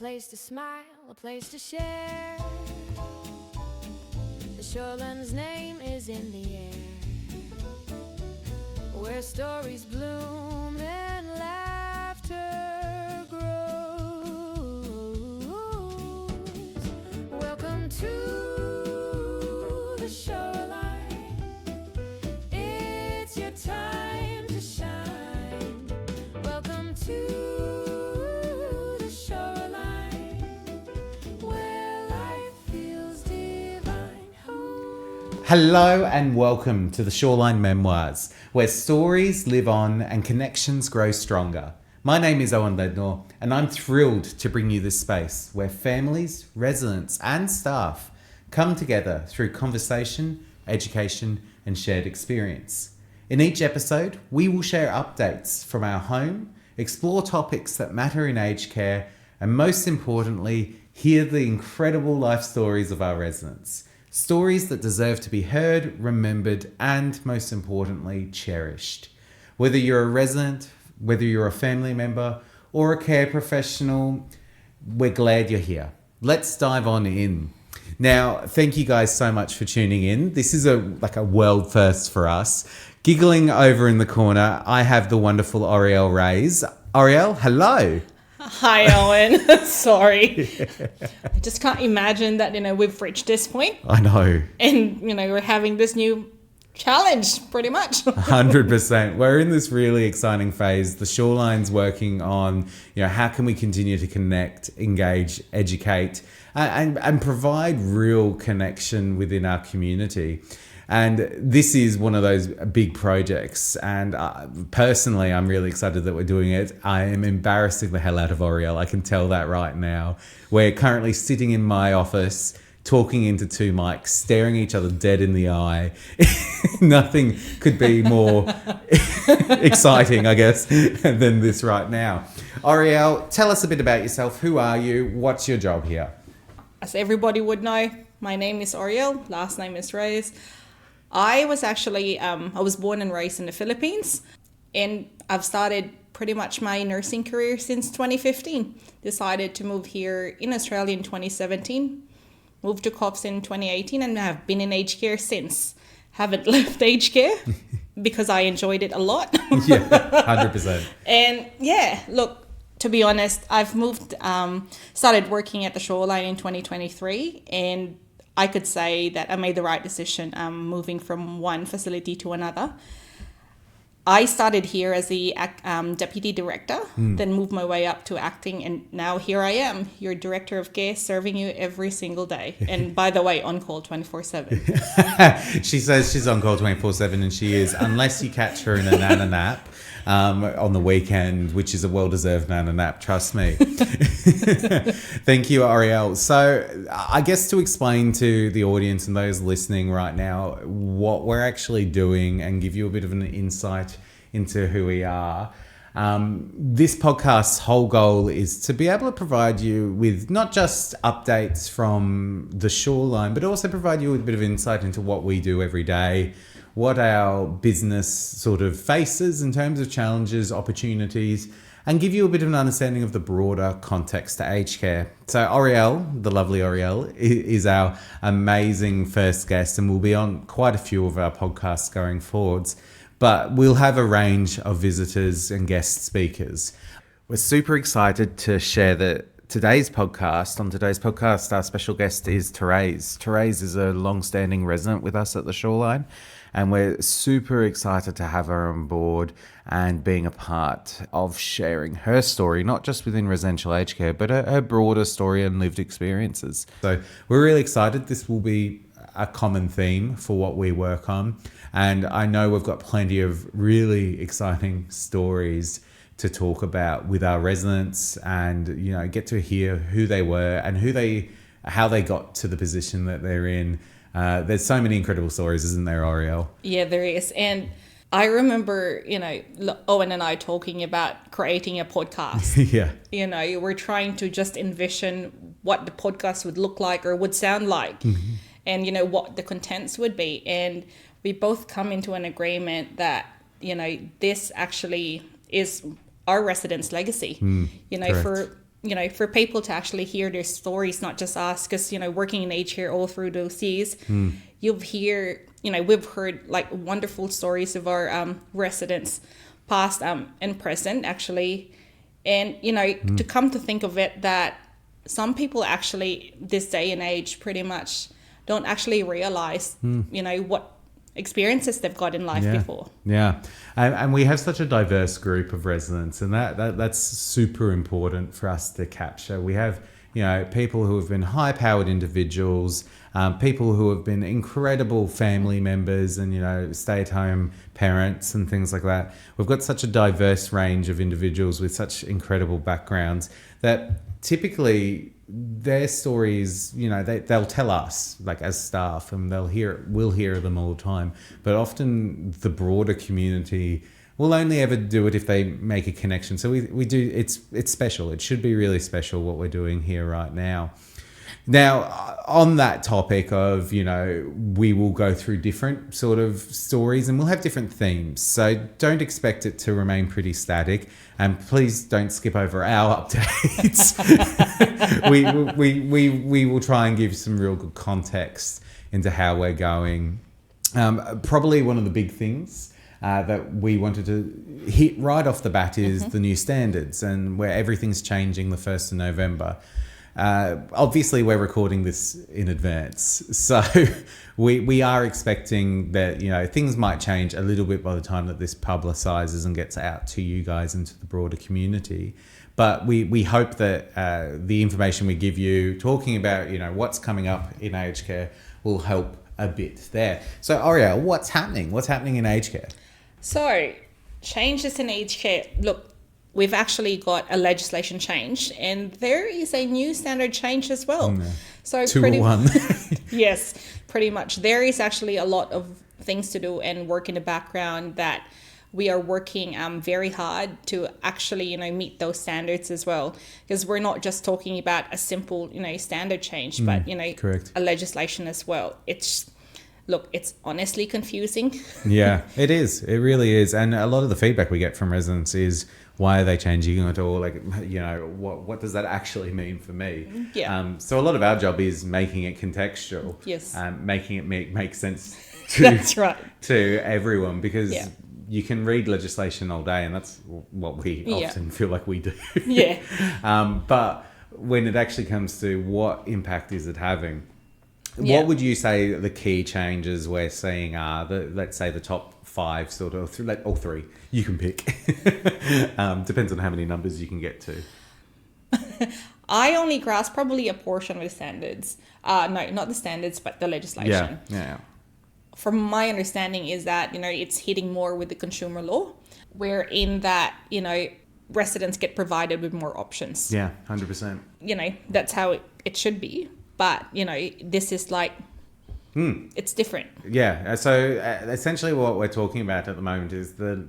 place to smile, a place to share. The Shoreline's name is in the air, where stories bloom and laughter grows. Welcome to the Shoreline. It's your time to shine. Welcome to Hello and welcome to the Shoreline Memoirs, where stories live on and connections grow stronger. My name is Owen Lednor, and I'm thrilled to bring you this space where families, residents and staff come together through conversation, education and shared experience. In each episode, we will share updates from our home, explore topics that matter in aged care, and most importantly, hear the incredible life stories of our residents. Stories that deserve to be heard, remembered, and most importantly, cherished. Whether you're a resident, whether you're a family member, or a care professional, we're glad you're here. Let's dive on in. Now, thank you guys so much for tuning in. This is a world first for us. Giggling over in the corner, I have the wonderful Oriel Reyes. Oriel, hello. Hi, Owen. Sorry. I just can't imagine that, we've reached this point. I know. And, we're having this new challenge, pretty much. 100%. We're in this really exciting phase. The Shoreline's working on, how can we continue to connect, engage, educate, and provide real connection within our community. And this is one of those big projects. And personally, I'm really excited that we're doing it. I am embarrassing the hell out of Oriel. I can tell that right now. We're currently sitting in my office, talking into two mics, staring each other dead in the eye. Nothing could be more exciting, I guess, than this right now. Oriel, tell us a bit about yourself. Who are you? What's your job here? As everybody would know, my name is Oriel. Last name is Therese. I was actually, I was born and raised in the Philippines, and I've started pretty much my nursing career since 2015. Decided to move here in Australia in 2017, moved to COPS in 2018, and I've been in aged care since. Haven't left aged care because I enjoyed it a lot. Yeah, 100%. And yeah, look, to be honest, I've moved, started working at the Shoreline in 2023, and I could say that I made the right decision moving from one facility to another. I started here as the deputy director, then moved my way up to acting, and now here I am, your director of care, serving you every single day. And by the way, on call 24/7. She says she's on call 24/7, and she is, unless you catch her in a nana nap on the weekend, which is a well-deserved nana nap, trust me. Thank you, Oriel. So I guess to explain to the audience and those listening right now what we're actually doing and give you a bit of an insight into who we are. This podcast's whole goal is to be able to provide you with not just updates from the Shoreline, but also provide you with a bit of insight into what we do every day, what our business sort of faces in terms of challenges, opportunities, and give you a bit of an understanding of the broader context to aged care. So Oriel, the lovely Oriel, is our amazing first guest, and will be on quite a few of our podcasts going forwards. But we'll have a range of visitors and guest speakers. We're super excited to share that today's podcast, our special guest is Therese. Therese is a long-standing resident with us at the Shoreline, and we're super excited to have her on board and being a part of sharing her story, not just within residential aged care, but her broader story and lived experiences. So we're really excited. This will be a common theme for what we work on. And I know we've got plenty of really exciting stories to talk about with our residents, and get to hear who they were and how they got to the position that they're in. There's so many incredible stories, isn't there, Oriel? Yeah, there is. And I remember, Owen and I talking about creating a podcast. Yeah. We're trying to just envision what the podcast would look like or would sound like, and, what the contents would be. And we both come into an agreement that, this actually is our residents' legacy. Correct. For for people to actually hear their stories, not just us, because, working in aged care all through those years, we've heard like wonderful stories of our residents, past and present, actually. And, to come to think of it, that some people actually, this day and age, pretty much don't actually realize, what experiences they've got in life before. Yeah. And we have such a diverse group of residents, and that's super important for us to capture. We have, people who have been high-powered individuals, people who have been incredible family members and, stay-at-home parents and things like that. We've got such a diverse range of individuals with such incredible backgrounds that typically their stories, they'll tell us, like as staff, and we'll hear them all the time. But often the broader community will only ever do it if they make a connection. So we do, it's special. It should be really special what we're doing here right now. Now, on that topic of, we will go through different sort of stories and we'll have different themes. So don't expect it to remain pretty static. And please don't skip over our updates. we will try and give some real good context into how we're going. Probably one of the big things that we wanted to hit right off the bat is the new standards, and where everything's changing the 1st of November. Obviously, we're recording this in advance, so we are expecting that things might change a little bit by the time that this publicises and gets out to you guys into the broader community. But we hope that the information we give you, talking about what's coming up in aged care, will help a bit there. So Ariel, what's happening? What's happening in aged care? So changes in aged care. Look, we've actually got a legislation change, and there is a new standard change as well. So 2-1. Yes, pretty much. There is actually a lot of things to do and work in the background that we are working very hard to actually, meet those standards as well. Because we're not just talking about a simple, standard change, but, correct. A legislation as well. It's honestly confusing. Yeah, it is. It really is. And a lot of the feedback we get from residents is, why are they changing it, or like, what does that actually mean for me? Yeah. So a lot of our job is making it contextual. Yes. Making it make sense to, That's right. to everyone, because you can read legislation all day, and that's what we often feel like we do. Yeah. But when it actually comes to what impact is it having, what would you say the key changes we're seeing are? Let's say the top 5 sort of, or 3. You can pick. Depends on how many numbers you can get to. I only grasp probably a portion of the standards. No, not the standards, but the legislation. Yeah. From my understanding is that, it's hitting more with the consumer law, where in that, residents get provided with more options. Yeah, 100%. That's how it should be. But, this is like, it's different. Yeah. So essentially what we're talking about at the moment is the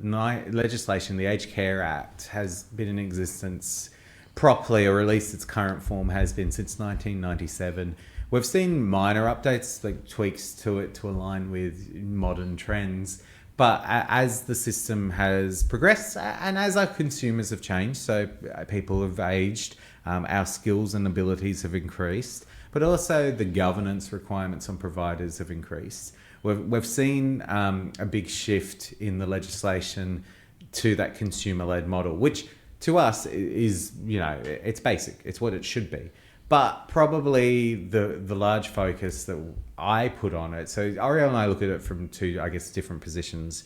legislation, the Aged Care Act, has been in existence properly, or at least its current form has been, since 1997. We've seen minor updates, like tweaks to it to align with modern trends. But as the system has progressed and as our consumers have changed, so people have aged, our skills and abilities have increased, but also the governance requirements on providers have increased. We've seen a big shift in the legislation to that consumer-led model, which to us is, it's basic. It's what it should be. But probably the large focus that I put on it, so Ariel and I look at it from 2, different positions.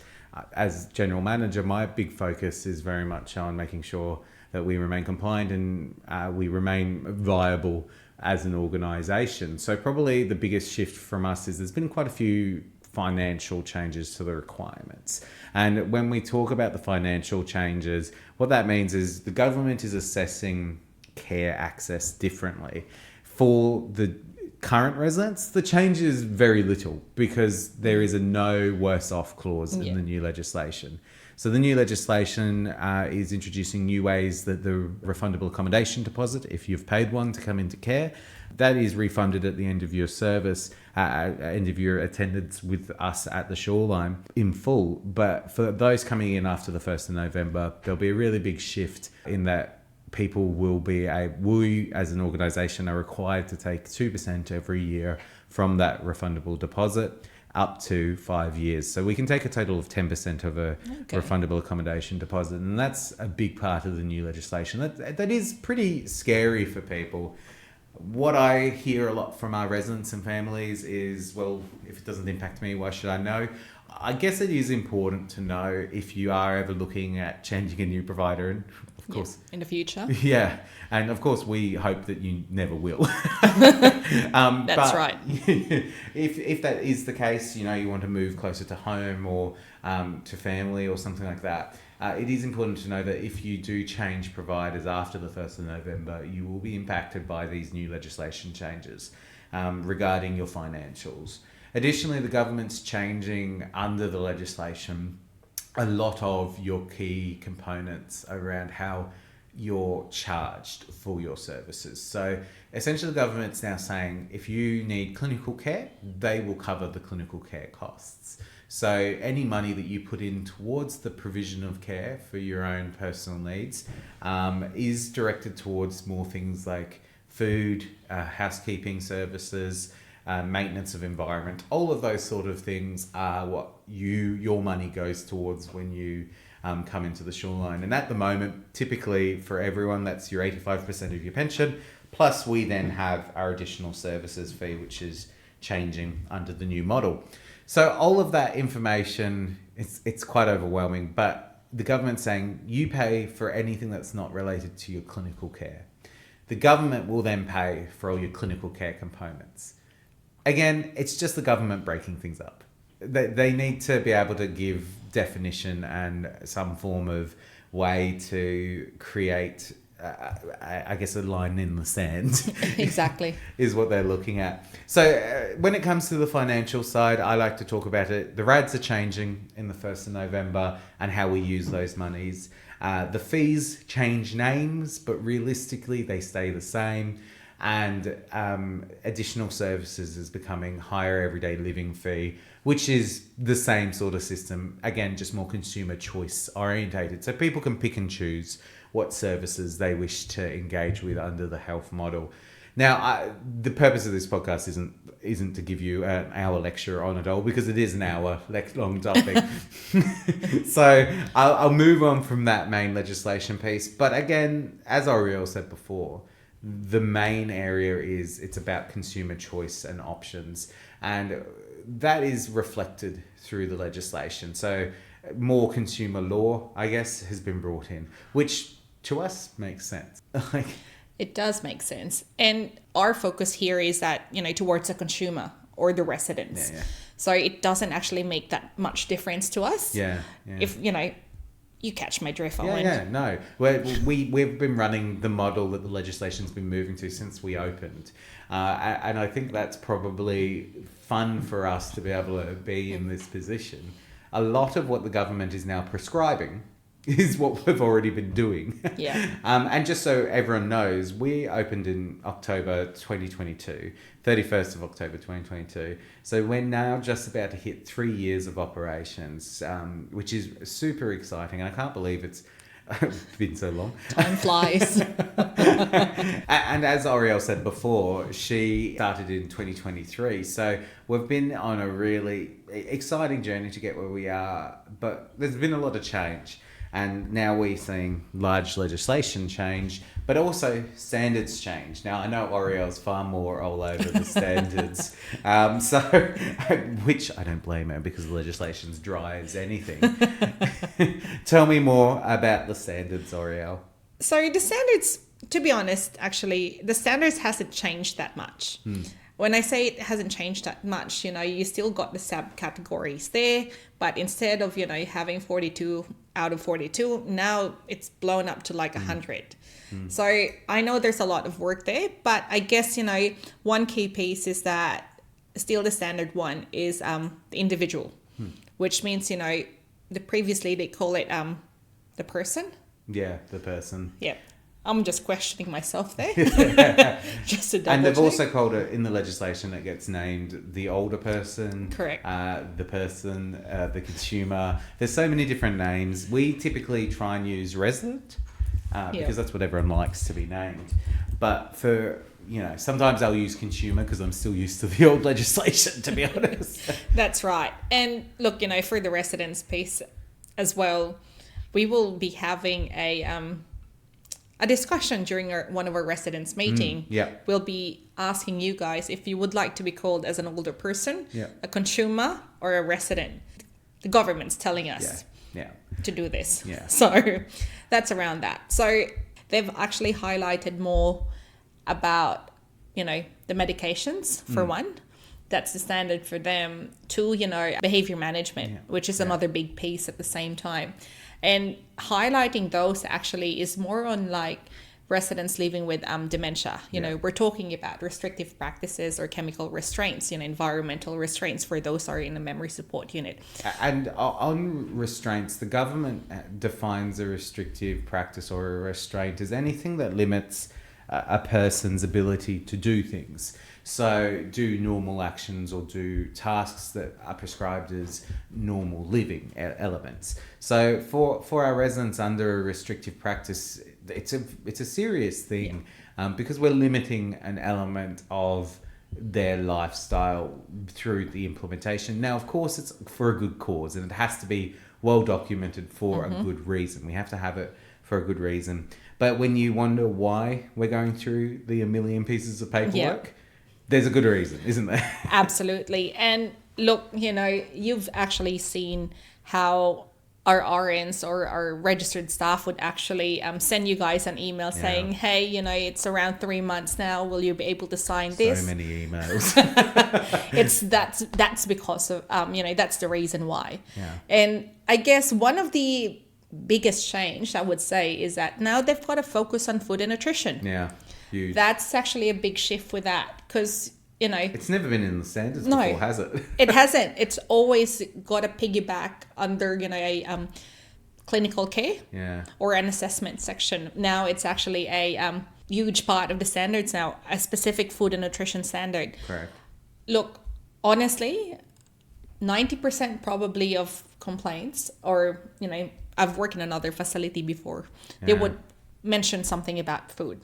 As general manager, my big focus is very much on making sure that we remain compliant and we remain viable as an organisation. So probably the biggest shift from us is there's been quite a few financial changes to the requirements. And when we talk about the financial changes, what that means is the government is assessing care access differently. For the current residents, the change is very little, because there is a no worse off clause in the new legislation. So the new legislation is introducing new ways that the refundable accommodation deposit, if you've paid one to come into care, that is refunded at the end of your service, end of your attendance with us at the Shoreline in full. But for those coming in after the 1st of November, there'll be a really big shift in that people we as an organisation are required to take 2% every year from that refundable deposit up to 5 years. So we can take a total of 10% of a refundable accommodation deposit. And that's a big part of the new legislation. That is pretty scary for people. What I hear a lot from our residents and families is, well, if it doesn't impact me, why should I know? I guess it is important to know if you are ever looking at changing a new provider, and of course, in the future. Yeah, and of course we hope that you never will. That's right. If that is the case, you want to move closer to home or to family or something like that. It is important to know that if you do change providers after the 1st of November, you will be impacted by these new legislation changes regarding your financials. Additionally, the government's changing under the legislation a lot of your key components around how you're charged for your services. So essentially the government's now saying if you need clinical care, they will cover the clinical care costs. So any money that you put in towards the provision of care for your own personal needs is directed towards more things like food, housekeeping services, maintenance of environment. All of those sort of things are what your money goes towards when you come into the Shoreline. And at the moment, typically for everyone, that's your 85% of your pension. Plus we then have our additional services fee, which is changing under the new model. So all of that information, it's quite overwhelming, but the government's saying you pay for anything that's not related to your clinical care. The government will then pay for all your clinical care components. Again, it's just the government breaking things up. They need to be able to give definition and some form of way to create, I guess, a line in the sand. Exactly. is what they're looking at. So when it comes to the financial side, I like to talk about it. The RADs are changing in the 1st of November and how we use those monies. The fees change names, but realistically they stay the same. And additional services is becoming higher everyday living fee, which is the same sort of system, again, just more consumer choice orientated. So people can pick and choose what services they wish to engage with under the health model. Now, the purpose of this podcast isn't to give you an hour lecture on it all, because it is an hour long topic. So I'll move on from that main legislation piece. But again, as Oriel said before, the main area it's about consumer choice and options, and that is reflected through the legislation. So more consumer law, I guess, has been brought in, which to us makes sense. It does make sense. And our focus here is that, towards the consumer or the residents. Yeah. So it doesn't actually make that much difference to us. Yeah. If, you catch my drift, Owen. No. We've been running the model that the legislation's been moving to since we opened. And I think that's probably fun for us to be able to be in this position. A lot of what the government is now prescribing is what we've already been doing. Yeah. And just so everyone knows, we opened in October 2022, 31st of October 2022. So we're now just about to hit 3 years of operations, which is super exciting. And I can't believe it's been so long. Time flies. And as Oriel said before, she started in 2023. So we've been on a really exciting journey to get where we are. But there's been a lot of change. And now we're seeing large legislation change, but also standards change. Now, I know Oriel's far more all over the standards, which I don't blame her, because the legislation's dry as anything. Tell me more about the standards, Oriel. So the standards, to be honest, actually, the standards hasn't changed that much. When I say it hasn't changed that much, you still got the subcategories there, but instead of, having 42 out of 42, now it's blown up to like 100. So I know there's a lot of work there, but I guess, one key piece is that still the standard one is the individual, which means, previously they call it the person. Yeah, the person. Yeah. I'm just questioning myself there. Just to double And they've check. also called it, in the legislation, it gets named the older person. Correct. The person, the consumer. There's so many different names. We typically try and use resident because that's what everyone likes to be named. But for, sometimes I'll use consumer because I'm still used to the old legislation, to be honest. That's right. And look, for the residents piece as well, we will be having a discussion during one of our residents meeting. We'll be asking you guys if you would like to be called as an older person, a consumer, or a resident. The government's telling us to do this. So that's around that. So they've actually highlighted more about, the medications for one. That's the standard for them. Two, behavior management, which is another big piece at the same time. And highlighting those actually is more on like residents living with dementia. We're talking about restrictive practices or chemical restraints, environmental restraints for those who are in the memory support unit. And on restraints, the government defines a restrictive practice or a restraint as anything that limits a person's ability to do things. So do normal actions or do tasks that are prescribed as normal living elements. So for our residents under a restrictive practice, it's a serious thing because we're limiting an element of their lifestyle through the implementation. Now, of course, it's for a good cause and it has to be well documented for a good reason. We have to have it for a good reason. But when you wonder why we're going through the a million pieces of paperwork, there's a good reason, isn't there? Absolutely. And look, you've actually seen how our RNs or our registered staff would actually send you guys an email saying, hey, it's around 3 months now. Will you be able to sign this? So many emails. That's because of, that's the reason why. Yeah. And I guess one of the biggest change I would say is that now they've got to focus on food and nutrition. Yeah. Huge. That's actually a big shift with that because, it's never been in the standards before, has it? It hasn't. It's always got a piggyback under, a clinical care or an assessment section. Now it's actually a huge part of the standards now, a specific food and nutrition standard. Correct. Look, honestly, 90% probably of complaints or, I've worked in another facility before. They would mention something about food.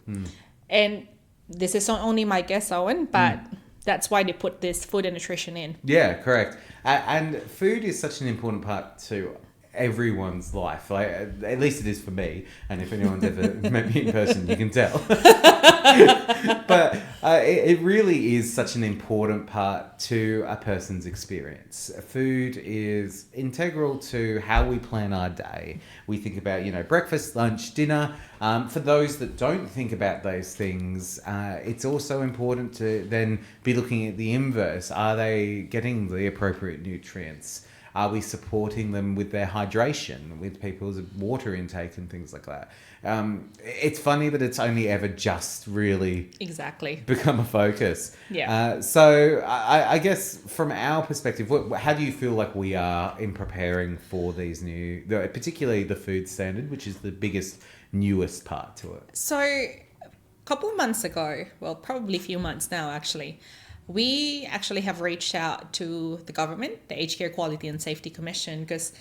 And this is only my guess, Owen, but that's why they put this food and nutrition in. Yeah, correct. And food is such an important part to everyone's life. Like, at least it is for me. And if anyone's ever met me in person, you can tell. But it really is such an important part to a person's experience. Food is integral to how we plan our day. We think about, breakfast, lunch, dinner. For those that don't think about those things, it's also important to then be looking at the inverse. Are they getting the appropriate nutrients? Are we supporting them with their hydration, with people's water intake and things like that? It's funny that it's only ever just really become a focus. So I guess from our perspective, how do you feel like we are in preparing for these particularly the food standard, which is the biggest, newest part to it? So a couple of months ago, well, probably a few months now, actually, we actually have reached out to the government, the Aged Care Quality and Safety Commission, because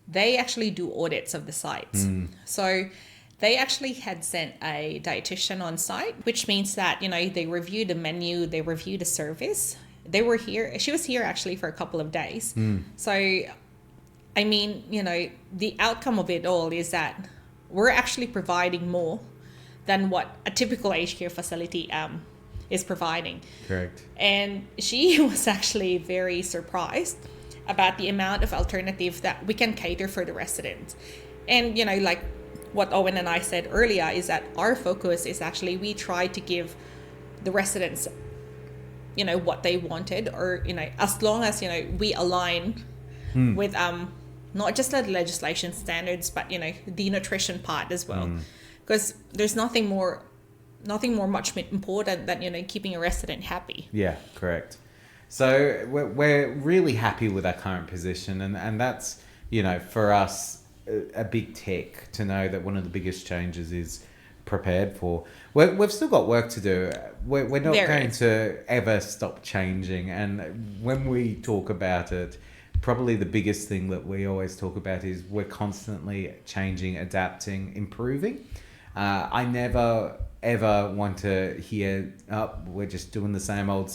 they actually do audits of the sites. So they actually had sent a dietitian on site, which means that, they review the menu, they review the service. They were here. She was here actually for a couple of days. So, I mean, the outcome of it all is that we're actually providing more than what a typical aged care facility is providing. Correct. And she was actually very surprised about the amount of alternative that we can cater for the residents. And, like what Owen and I said earlier, is that our focus is actually we try to give the residents, what they wanted, or, as long as, we align with not just the legislation standards, but, the nutrition part as well. Because there's nothing more much important than, keeping a resident happy. Yeah, correct. So we're really happy with our current position, and that's, for us, a big tick to know that one of the biggest changes is prepared for. We've still got work to do. We're not going to ever stop changing, and when we talk about it, probably the biggest thing that we always talk about is we're constantly changing, adapting, improving. I never ever want to hear, oh, we're just doing the same old,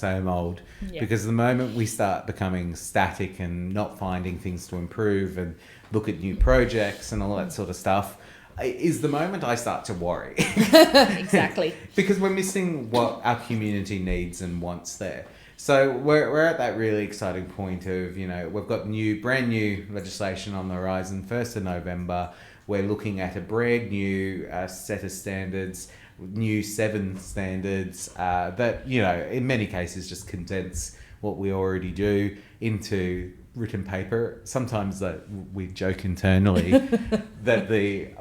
Yeah. because the moment we start becoming static and not finding things to improve and look at new projects and all that sort of stuff, is the moment I start to worry. Exactly. Because we're missing what our community needs and wants there. So we're at that really exciting point of, we've got brand new legislation on the horizon. 1st of November, we're looking at a brand new set of standards, new 7 standards that, in many cases just condense what we already do into written paper. Sometimes we joke internally that the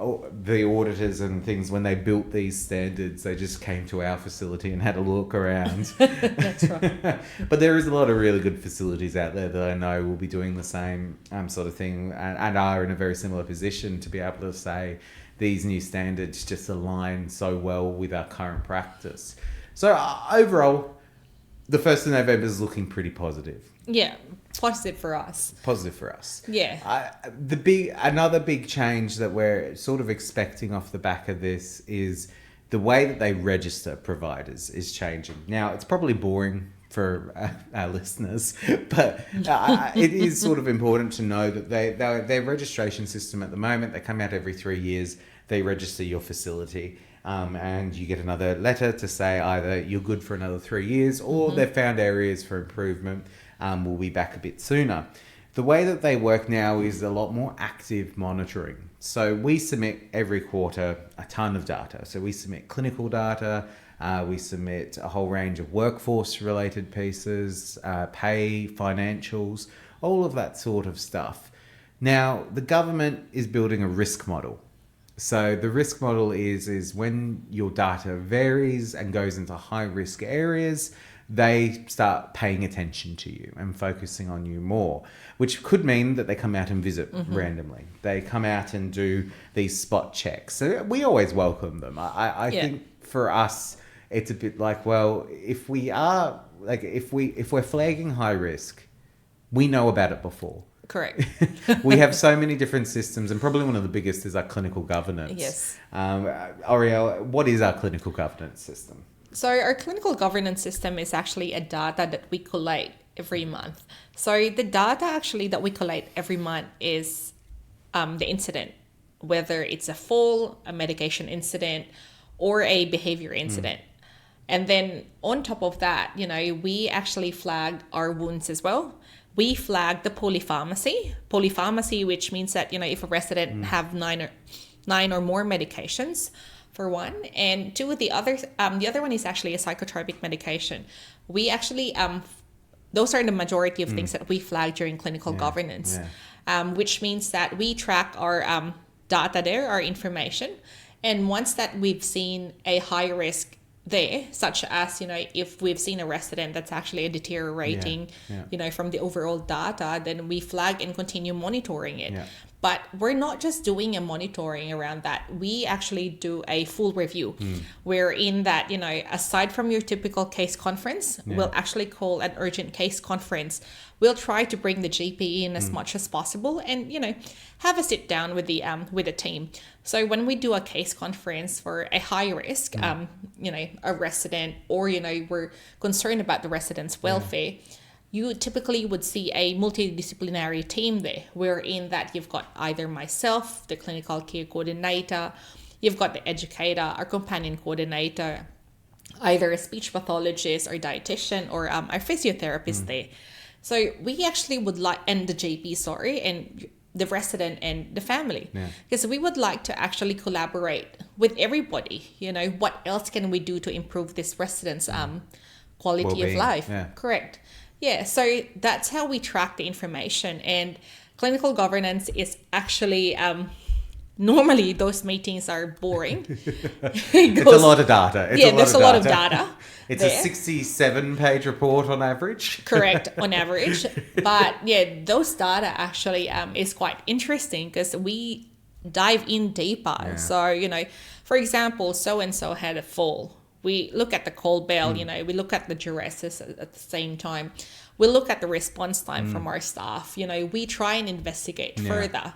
auditors and things, when they built these standards, they just came to our facility and had a look around. That's right. But there is a lot of really good facilities out there that I know will be doing the same sort of thing and are in a very similar position to be able to say these new standards just align so well with our current practice. So overall, the 1st of November is looking pretty positive. Yeah, positive for us. Positive for us. Yeah. Another big change that we're sort of expecting off the back of this is the way that they register providers is changing. Now, it's probably boring for our listeners, but it is sort of important to know that their registration system at the moment, they come out every 3 years, they register your facility. And you get another letter to say either you're good for another 3 years or they've found areas for improvement. We'll be back a bit sooner. The way that they work now is a lot more active monitoring. So we submit every quarter a ton of data. So we submit clinical data, we submit a whole range of workforce related pieces, pay, financials, all of that sort of stuff. Now, the government is building a risk model. So the risk model is when your data varies and goes into high risk areas, they start paying attention to you and focusing on you more, which could mean that they come out and visit randomly. They come out and do these spot checks. So we always welcome them. I think for us, it's a bit like, well, if we're flagging high risk, we know about it before. Correct. We have so many different systems, and probably one of the biggest is our clinical governance. Yes. Ariel, what is our clinical governance system? So our clinical governance system is actually a data that we collate every month. So the data actually that we collate every month is the incident, whether it's a fall, a medication incident, or a behavior incident. And then on top of that, we actually flagged our wounds as well. We flagged the polypharmacy, which means that, if a resident have nine or more medications, for one, and two, the other one is actually a psychotropic medication. We actually, those are the majority of things that we flag during clinical governance, which means that we track our data there, our information. And once that we've seen a high risk there, such as, if we've seen a resident that's actually a deteriorating, from the overall data, then we flag and continue monitoring it. But we're not just doing a monitoring around that. We actually do a full review wherein that, aside from your typical case conference, we'll actually call an urgent case conference. We'll try to bring the GP in as much as possible and, have a sit down with the team. So when we do a case conference for a high risk, a resident, or, we're concerned about the resident's welfare, you typically would see a multidisciplinary team there, wherein that you've got either myself, the clinical care coordinator, you've got the educator, our companion coordinator, either a speech pathologist or dietitian, or our physiotherapist there. So we actually would like, and the GP, and the resident and the family, because we would like to actually collaborate with everybody. What else can we do to improve this resident's quality Well-being. of life? Yeah. Correct. Yeah, so that's how we track the information. And clinical governance is actually, normally those meetings are boring. It's a lot of data. There's a lot of data. It's there. a 67-page report on average. Correct, on average. But those data actually is quite interesting because we dive in deeper. Yeah. So, for example, so-and-so had a fall. We look at the call bell, we look at the duresses at the same time. We look at the response time from our staff. We try and investigate further.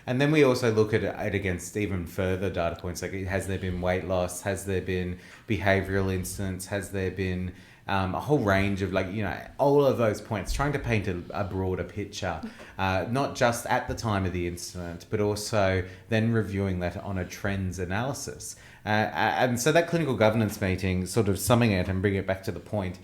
And then we also look at it against even further data points, like has there been weight loss, has there been behavioural incidents, has there been a whole range of all of those points, trying to paint a broader picture, not just at the time of the incident, but also then reviewing that on a trends analysis. And so that clinical governance meeting, sort of summing it and bringing it back to the point,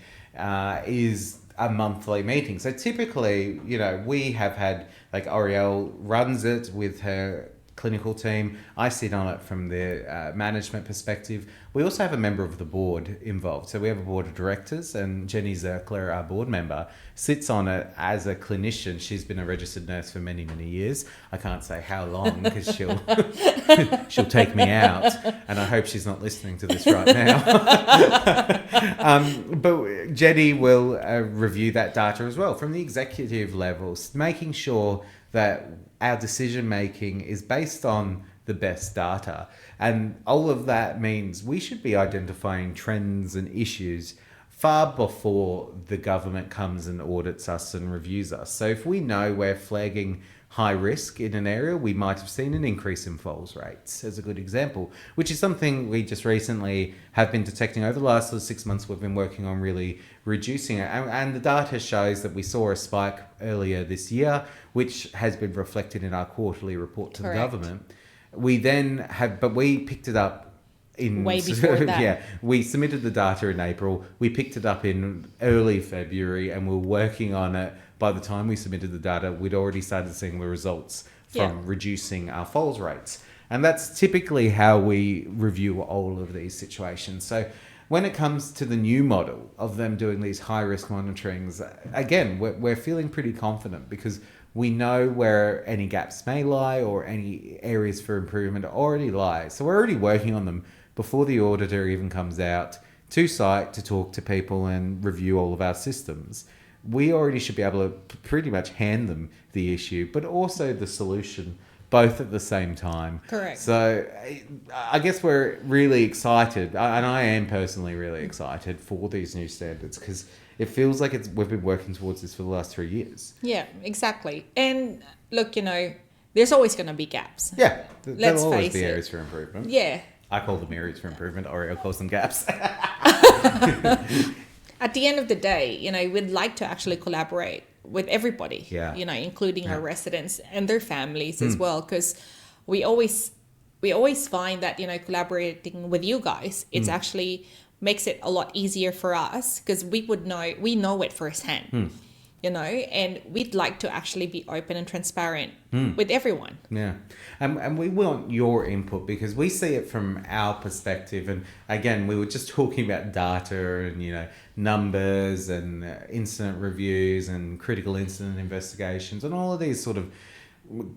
is a monthly meeting. So typically, we have had, like Ariel runs it with her clinical team. I sit on it from the management perspective. We also have a member of the board involved. So we have a board of directors, and Jenny Zerkler, our board member, sits on it as a clinician. She's been a registered nurse for many, many years. I can't say how long because she'll take me out, and I hope she's not listening to this right now. But Jenny will review that data as well from the executive levels, making sure that our decision making is based on the best data. And all of that means we should be identifying trends and issues far before the government comes and audits us and reviews us. So if we know we're flagging high risk in an area, we might have seen an increase in falls rates as a good example, which is something we just recently have been detecting over the last 6 months. We've been working on really reducing it. And the data shows that we saw a spike earlier this year, which has been reflected in our quarterly report to Correct. The government. We then but we picked it up in Way before that. Yeah, we submitted the data in April. We picked it up in early February, and we're working on it. By the time we submitted the data, we'd already started seeing the results from reducing our falls rates. And that's typically how we review all of these situations. So when it comes to the new model of them doing these high-risk monitorings, again, we're feeling pretty confident because we know where any gaps may lie or any areas for improvement already lie. So we're already working on them before the auditor even comes out to site to talk to people and review all of our systems. We already should be able to pretty much hand them the issue, but also the solution, both at the same time. Correct. So I guess we're really excited, and I am personally really excited for these new standards because it feels like we've been working towards this for the last 3 years. Yeah, exactly. And look, there's always going to be gaps. Yeah, Let's there'll always face be it. areas for improvement. Yeah. I call them areas for improvement. Oreo calls them gaps. At the end of the day, we'd like to actually collaborate with everybody, including our residents and their families as well, because we always find that, collaborating with you guys, it's actually makes it a lot easier for us because we know it firsthand, and we'd like to actually be open and transparent with everyone. Yeah. And we want your input because we see it from our perspective. And again, we were just talking about data and, numbers and incident reviews and critical incident investigations and all of these sort of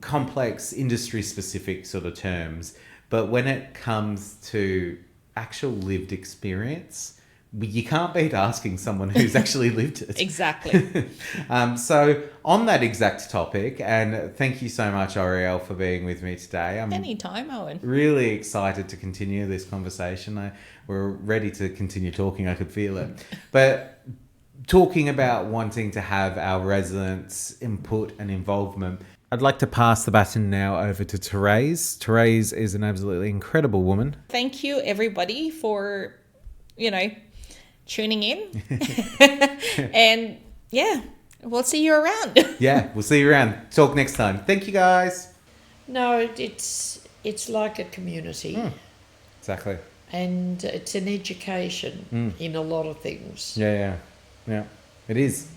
complex industry specific sort of terms. But when it comes to actual lived experience, you can't beat asking someone who's actually lived it. Exactly. So on that exact topic, and thank you so much, Ariel, for being with me today. I'm Anytime, Owen. really excited to continue this conversation. We're ready to continue talking. I could feel it. But talking about wanting to have our residents' input and involvement, I'd like to pass the baton now over to Therese. Therese is an absolutely incredible woman. Thank you, everybody, for, tuning in. And we'll see you around. Yeah, we'll see you around. Talk next time. Thank you, guys. No, it's like a community, Exactly. and it's an education in a lot of things. Yeah. It is.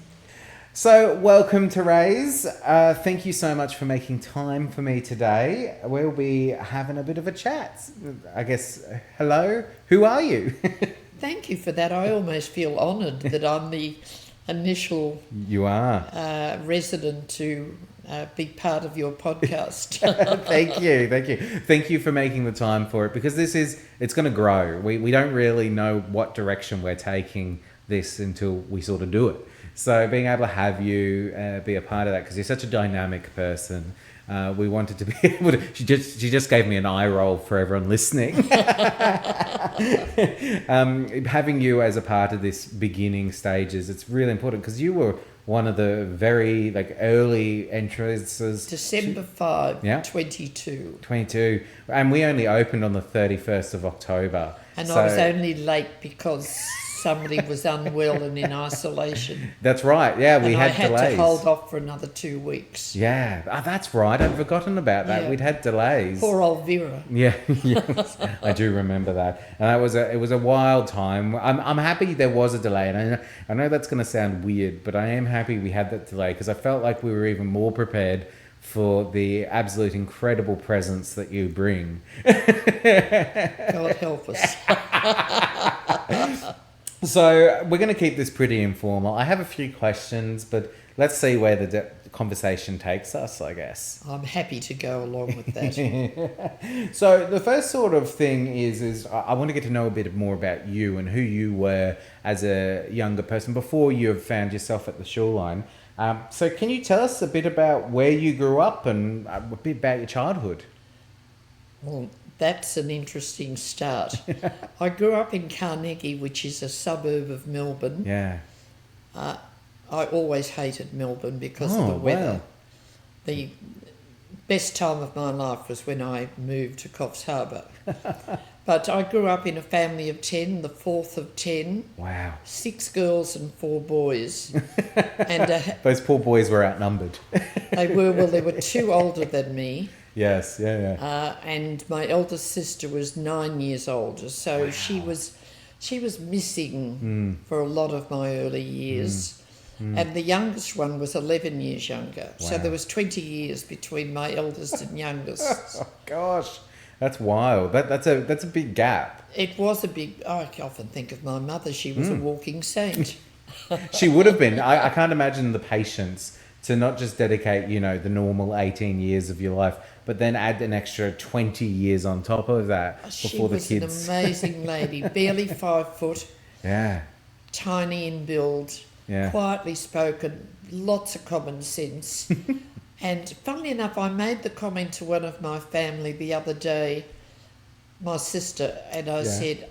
So, welcome, Therese. Thank you so much for making time for me today. We'll be having a bit of a chat. I guess, hello, who are you? Thank you for that. I almost feel honoured that I'm the initial You are. resident to be part of your podcast. Thank you. Thank you for making the time for it because it's going to grow. We don't really know what direction we're taking this until we sort of do it. So being able to have you be a part of that because you're such a dynamic person. We wanted to be able to. She just gave me an eye roll for everyone listening. Having you as a part of this beginning stages, it's really important because you were one of the very like early entrances. December 5, Yeah. 22. 22, and we only opened on the 31st of October. And So- I was only late because somebody was unwell and in isolation. That's right. Yeah, we and had I had delays. to hold off for another 2 weeks. Yeah, that's right. I'd forgotten about that. Yeah. We'd had delays. Poor old Vera. Yeah, yes, I do remember that, and it was a wild time. I'm happy there was a delay, and I know that's going to sound weird, but I am happy we had that delay because I felt like we were even more prepared for the absolute incredible presence that you bring. God help us. So we're going to keep this pretty informal. I have a few questions, but let's see where the conversation takes us, I guess. I'm happy to go along with that. So the first sort of thing is I want to get to know a bit more about you and who you were as a younger person before you have found yourself at the Shoreline. So can you tell us a bit about where you grew up and a bit about your childhood? Well, that's an interesting start. I grew up in Carnegie, which is a suburb of Melbourne. Yeah. I always hated Melbourne because of Oh, the weather. wow. The best time of my life was when I moved to Coffs Harbour. But I grew up in a family of 10, the fourth of 10, Wow. 6 girls and 4 boys. And Those poor boys were outnumbered. they were 2 older than me. Yes, yeah. And my eldest sister was 9 years older, so she was missing for a lot of my early years. And the youngest one was 11 years younger. So Wow. there was 20 years between my eldest and youngest. Oh, gosh, that's wild. That's a big gap. It was a big... I often think of my mother. She was a walking saint. She would have been. I can't imagine the patience to not just dedicate, the normal 18 years of your life, but then add an extra 20 years on top of that before the She kids. was an amazing lady, barely 5 foot, Yeah, tiny in build, yeah. quietly spoken, lots of common sense. And funnily enough, I made the comment to one of my family the other day, my sister, and I Yeah. said,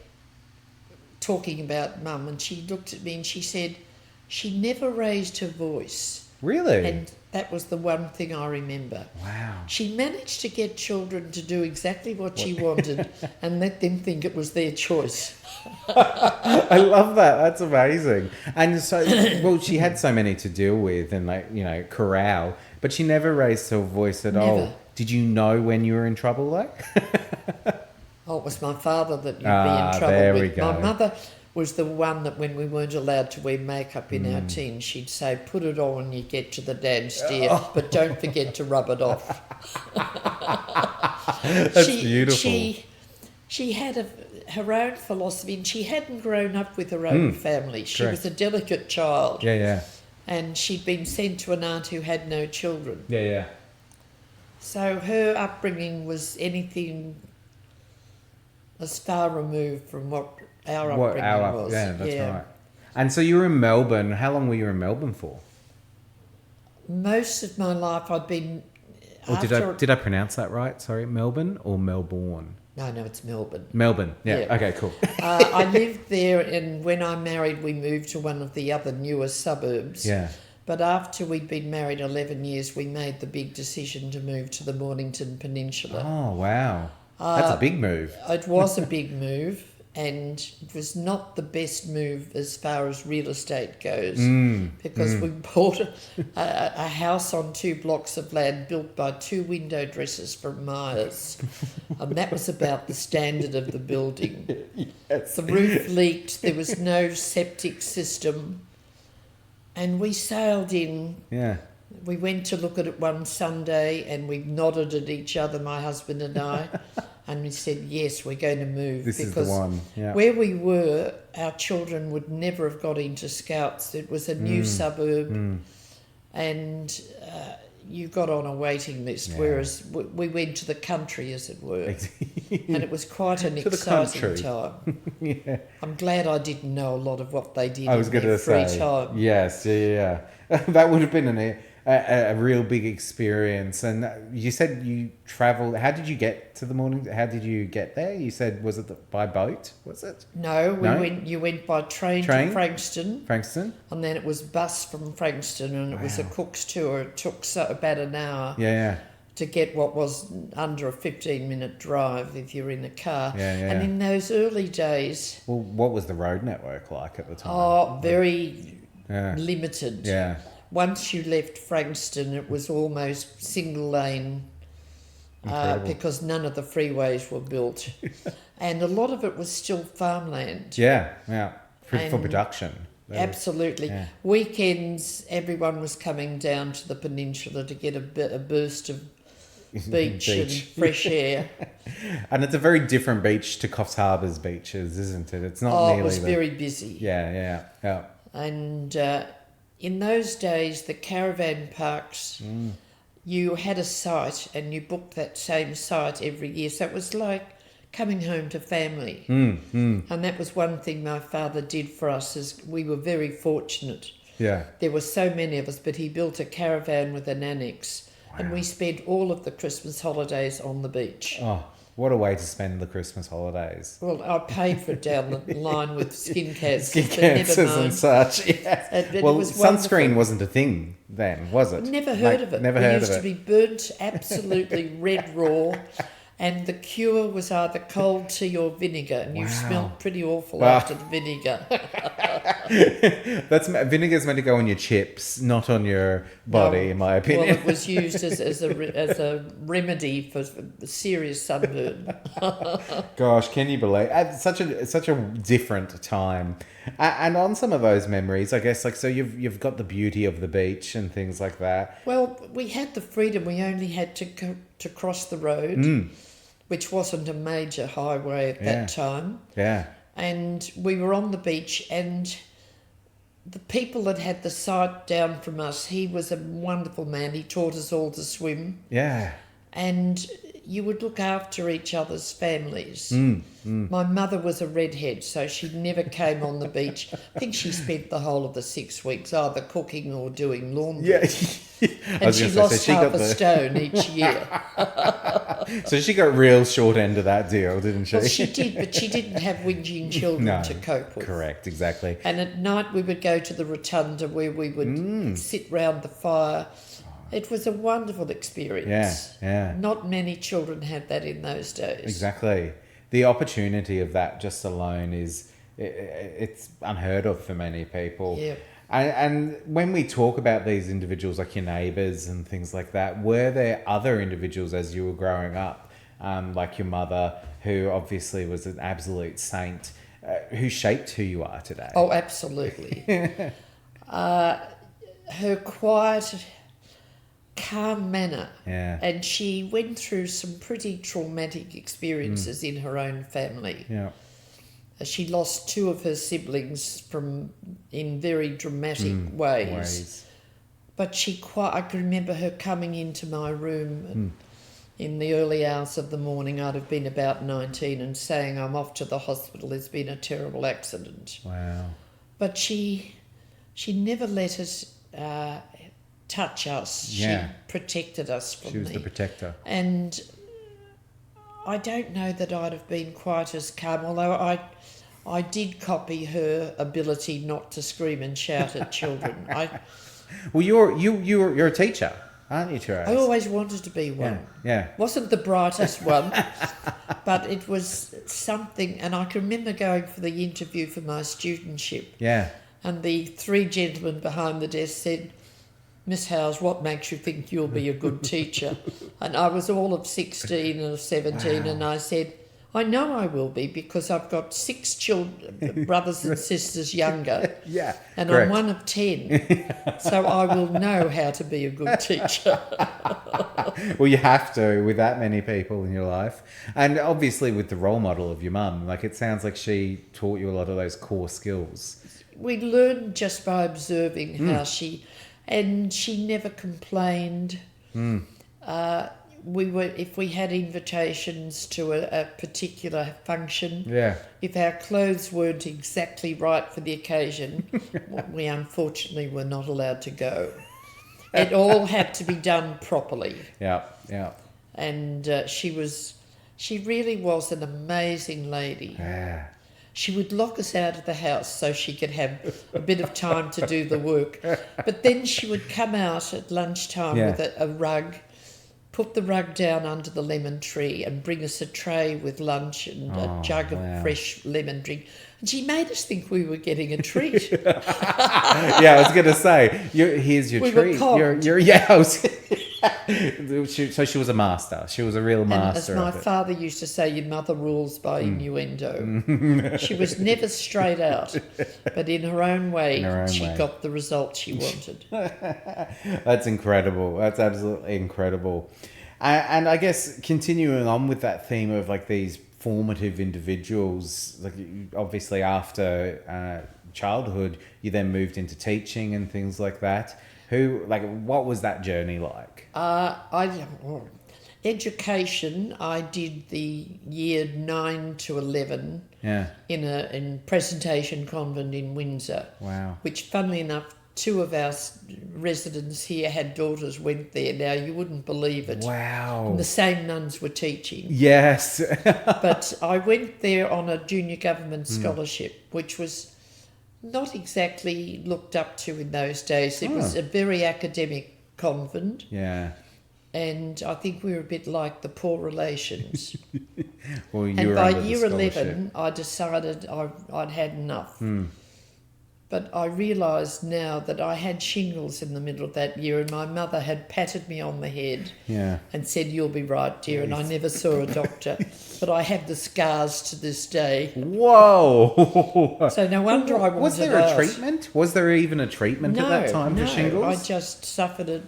talking about mum, and she looked at me and she said, she never raised her voice. Really? And that was the one thing I remember. Wow. She managed to get children to do exactly what she wanted and let them think it was their choice. I love that. That's amazing. And so, well, she had so many to deal with and corral, but she never raised her voice at all. Never. Did you know when you were in trouble though? Oh, it was my father that you'd be Ah, in trouble there with. we go. My mother was the one that when we weren't allowed to wear makeup in our teens, she'd say, put it on when you get to the dance stair, but don't forget to rub it off. That's beautiful. She had her own philosophy and she hadn't grown up with her own family. She correct. was a delicate child. Yeah. And she'd been sent to an aunt who had no children. Yeah. So her upbringing was anything as far removed from what our upbringing was. Yeah, that's right. And so you were in Melbourne. How long were you in Melbourne for? Most of my life I'd been... Or did I pronounce that right? Sorry, Melbourne or Melbourne? No, it's Melbourne. Melbourne. Yeah. Yeah. Okay, cool. I lived there, and when I married, we moved to one of the other newer suburbs. Yeah. But after we'd been married 11 years, we made the big decision to move to the Mornington Peninsula. Oh, wow. That's a big move. It was a big move, and it was not the best move as far as real estate goes, because we bought a house on 2 blocks of land built by 2 window dressers from Myers, and that was about the standard of the building. Yes. The roof leaked, there was no septic system, and we sailed in. Yeah. We went to look at it one Sunday and we nodded at each other, my husband and I, and we said, yes, we're going to move. This is the one. Yeah. Where we were, our children would never have got into Scouts. It was a new suburb and you got on a waiting list, whereas we went to the country, as it were. And it was quite an To the exciting country. time. Yeah. I'm glad I didn't know a lot of what they did I was in going their to free say. time. Yes. Yeah. That would have been a real big experience. And you said you traveled. How did you get to the morning? How did you get there? You said, was it by boat? Was it? No, No? you went by train Train? to Frankston, Frankston? and then it was bus from Frankston, and it was a cook's tour. It took about an hour Yeah. to get what was under a 15-minute drive if you're in a car. Yeah, yeah. And in those early days, Well, what was the road network like at the time? very Yeah. limited. Yeah. Once you left Frankston, it was almost single lane Incredible. because none of the freeways were built. And a lot of it was still farmland. Yeah. For And production. Absolutely. Yeah. Weekends, everyone was coming down to the peninsula to get a burst of beach and fresh air. And it's a very different beach to Coffs Harbour's beaches, isn't it? It's not nearly It was the... very busy. Yeah. And in those days, the caravan parks, you had a site and you booked that same site every year. So it was like coming home to family. And that was one thing my father did for us, is we were very fortunate. Yeah. There were so many of us, but he built a caravan with an annex. And we spent all of the Christmas holidays on the beach. Oh, what a way to spend the Christmas holidays. Well, I paid for it down the line with skin cancers. Skin but never cancers mind. and such. Yeah. It Well, was sunscreen wonderful. wasn't a thing then, was it? Never heard of it. Never We heard used of to it. be burnt absolutely red raw, and the cure was either cold tea or vinegar, and you smelled pretty awful Wow. after the vinegar. Vinegar's meant to go on your chips, not on your body, in my opinion. Well, it was used as a remedy for serious sunburn. Gosh, can you believe such a different time? And on some of those memories, I guess, like, so you've got the beauty of the beach and things like that. Well, we had the freedom. We only had to cross the road, which wasn't a major highway at that time. Yeah. And we were on the beach, and the people that had the site down from us, he was a wonderful man. He taught us all to swim, Yeah. and you would look after each other's families. My mother was a redhead, so she never came on the beach. I think she spent the whole of the 6 weeks either cooking or doing laundry. Yeah. And she lost half a stone each year. So she got real short end of that deal, didn't she? Well, she did, but she didn't have whinging children to cope with. Correct, exactly. And at night we would go to the rotunda where we would sit round the fire. It was a wonderful experience. Yeah. Not many children had that in those days. Exactly. The opportunity of that just alone it's unheard of for many people. Yeah. And when we talk about these individuals, like your neighbours and things like that, were there other individuals as you were growing up, like your mother, who obviously was an absolute saint, who shaped who you are today? Oh, absolutely. Her quiet, calm manner. Yeah. And she went through some pretty traumatic experiences in her own family. Yeah. She lost two of her siblings in very dramatic ways. But I can remember her coming into my room in the early hours of the morning. I'd have been about 19, and saying, "I'm off to the hospital. There's been a terrible accident." Wow. But she never let us touch us. Yeah. She protected us from She was me. the protector. And I don't know that I'd have been quite as calm, although I did copy her ability not to scream and shout at children. Well, you're a teacher, aren't you, Therese? I always wanted to be one. Yeah. Wasn't the brightest one, but it was something. And I can remember going for the interview for my studentship, Yeah. and the three gentlemen behind the desk said, "Miss Howes, what makes you think you'll be a good teacher?" And I was all of 16 or 17, and I said, "I know I will be, because I've got 6 children, brothers and sisters younger, Yeah. and correct. I'm one of 10, so I will know how to be a good teacher." Well, you have to, with that many people in your life. And obviously with the role model of your mum, like, it sounds like she taught you a lot of those core skills. We learned just by observing how and she never complained. If we had invitations to a particular function, Yeah. if our clothes weren't exactly right for the occasion, we unfortunately were not allowed to go. It all had to be done properly. Yeah, yeah. And she really was an amazing lady. Yeah. She would lock us out of the house so she could have a bit of time to do the work. But then she would come out at lunchtime Yeah. with a rug, put the rug down under the lemon tree and bring us a tray with lunch and a jug of fresh lemon drink. And she made us think we were getting a treat. Yeah, I was going to say, here's your We were treat. cogged. So she was a master. She was a real And as master my of it. father used to say, your mother rules by innuendo. She was never straight out, but in her own way, she got the result she wanted. That's incredible. That's absolutely incredible. And I guess continuing on with that theme of like these formative individuals, like obviously after childhood, you then moved into teaching and things like that. What was that journey like? Education, I did the year 9 to 11 in Presentation Convent in Windsor. Wow. Which, funnily enough, 2 of our residents here had daughters went there. Now, you wouldn't believe it. Wow. And the same nuns were teaching. Yes. But I went there on a junior government scholarship, which was not exactly looked up to in those days. It was a very academic convent. Yeah. And I think we were a bit like the poor relations. Well, you And were by under the year scholarship. 11, I decided I'd had enough. But I realised now that I had shingles in the middle of that year, and my mother had patted me on the head and said, "You'll be right, dear." And I never saw a doctor. But I have the scars to this day. Whoa. So no wonder I wanted Was there out. a treatment? Was there even a treatment at that time for shingles? I just suffered it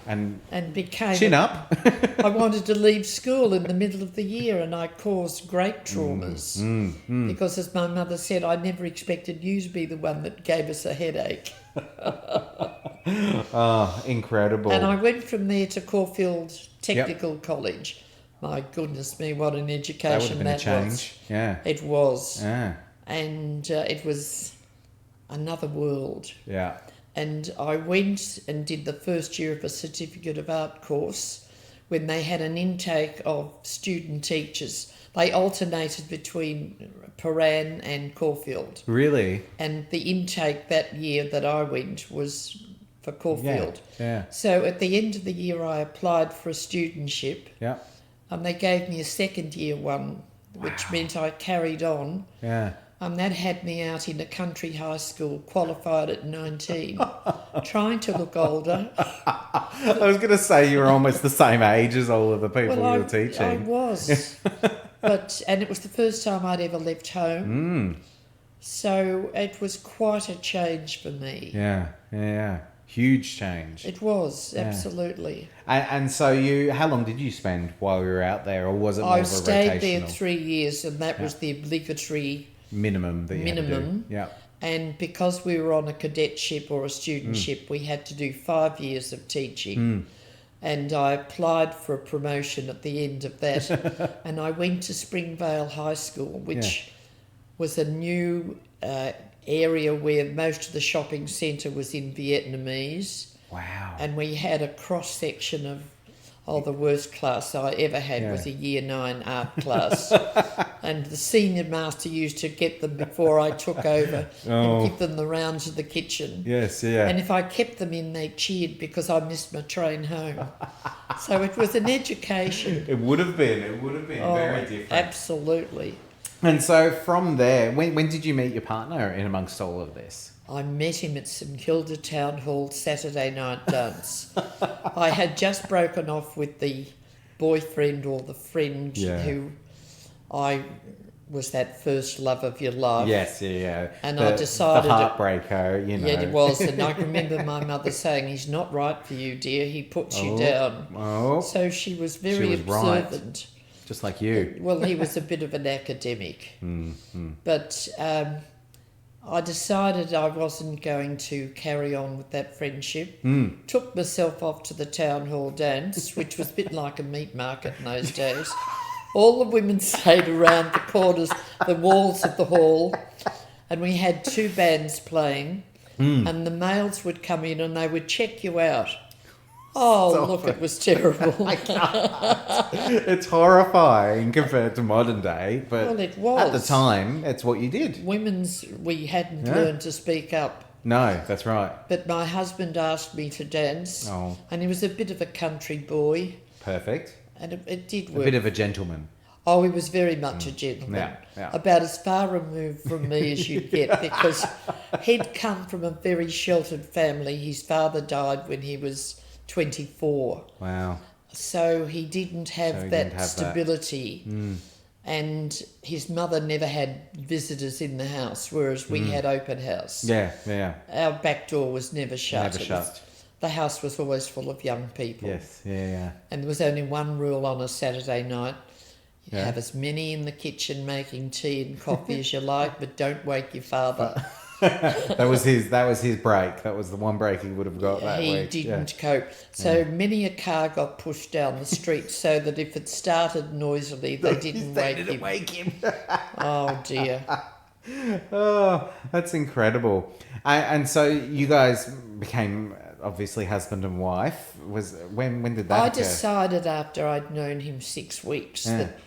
and became... Chin up. I wanted to leave school in the middle of the year, and I caused great traumas because, as my mother said, I never expected you to be the one that gave us a headache. Oh, incredible. And I went from there to Caulfield Technical College. My goodness me, what an education that would have been a change. Yeah. It was. Yeah. And it was another world. Yeah. And I went and did the first year of a Certificate of Art course when they had an intake of student teachers. They alternated between Paran and Caulfield. Really? And the intake that year that I went was for Caulfield. Yeah. So at the end of the year, I applied for a studentship. Yeah. And they gave me a second year one, which meant I carried on. Yeah. That had me out in a country high school, qualified at 19, trying to look older. I was going to say you were almost the same age as all of the people you were teaching. I was. And it was the first time I'd ever left home. So it was quite a change for me. Yeah. Huge change. It was, absolutely. And so how long did you spend while you were out there, or was it more of a rotational? I stayed there 3 years, and that was the obligatory minimum that you had to do. Yeah. And because we were on a cadetship or a studentship, we had to do 5 years of teaching. And I applied for a promotion at the end of that. And I went to Springvale High School, which was a new area where most of the shopping centre was in Vietnamese. Wow. And we had a cross-section of the worst class I ever had was a year 9 art class. And the senior master used to get them before I took over and give them the rounds of the kitchen. Yes, yeah. And if I kept them in, they cheered because I missed my train home. So it was an education. It would have been very different. Absolutely. And so from there, when did you meet your partner in amongst all of this? I met him at St Kilda Town Hall Saturday night dance. I had just broken off with the boyfriend or the friend who I was that first love of your life. Yes, yeah. And I decided... The heartbreaker, you know. Yeah, it was. And I remember my mother saying, "He's not right for you, dear. He puts you down." Oh. So she was very observant. Right. Just like you. Well, he was a bit of an academic. But I decided I wasn't going to carry on with that friendship. Took myself off to the town hall dance, which was a bit like a meat market in those days. All the women stayed around the corners, the walls of the hall, and we had 2 bands playing. and the males would come in and they would check you out. Oh, Stop look, it. it was terrible. It's horrifying compared to modern day, but Well, it was. at the time, it's what you did. We hadn't Yeah. learned to speak up. No, that's right. But my husband asked me to dance, Oh. and he was a bit of a country boy, Perfect. and it did A work. bit of a gentleman. Oh, he was very much a gentleman. Yeah, yeah. About as far removed from me as you'd get, because he'd come from a very sheltered family. His father died when he was 24, Wow. so he didn't have So he that didn't have that. stability. And his mother never had visitors in the house, whereas we had open house. Yeah, yeah. Our back door was never shut. Never It shut. was- the house was always full of young people. Yes, yeah. And there was only one rule on a Saturday night. You Yeah. have as many in the kitchen making tea and coffee as you like, but don't wake your father. That was his break. That was the one break he would have got that He week. didn't cope. So many a car got pushed down the street so that if it started noisily, they didn't wake him. wake him. Oh dear. Oh, that's incredible. And so you guys became obviously husband and wife. When did that I occur? decided after I'd known him 6 weeks Yeah. that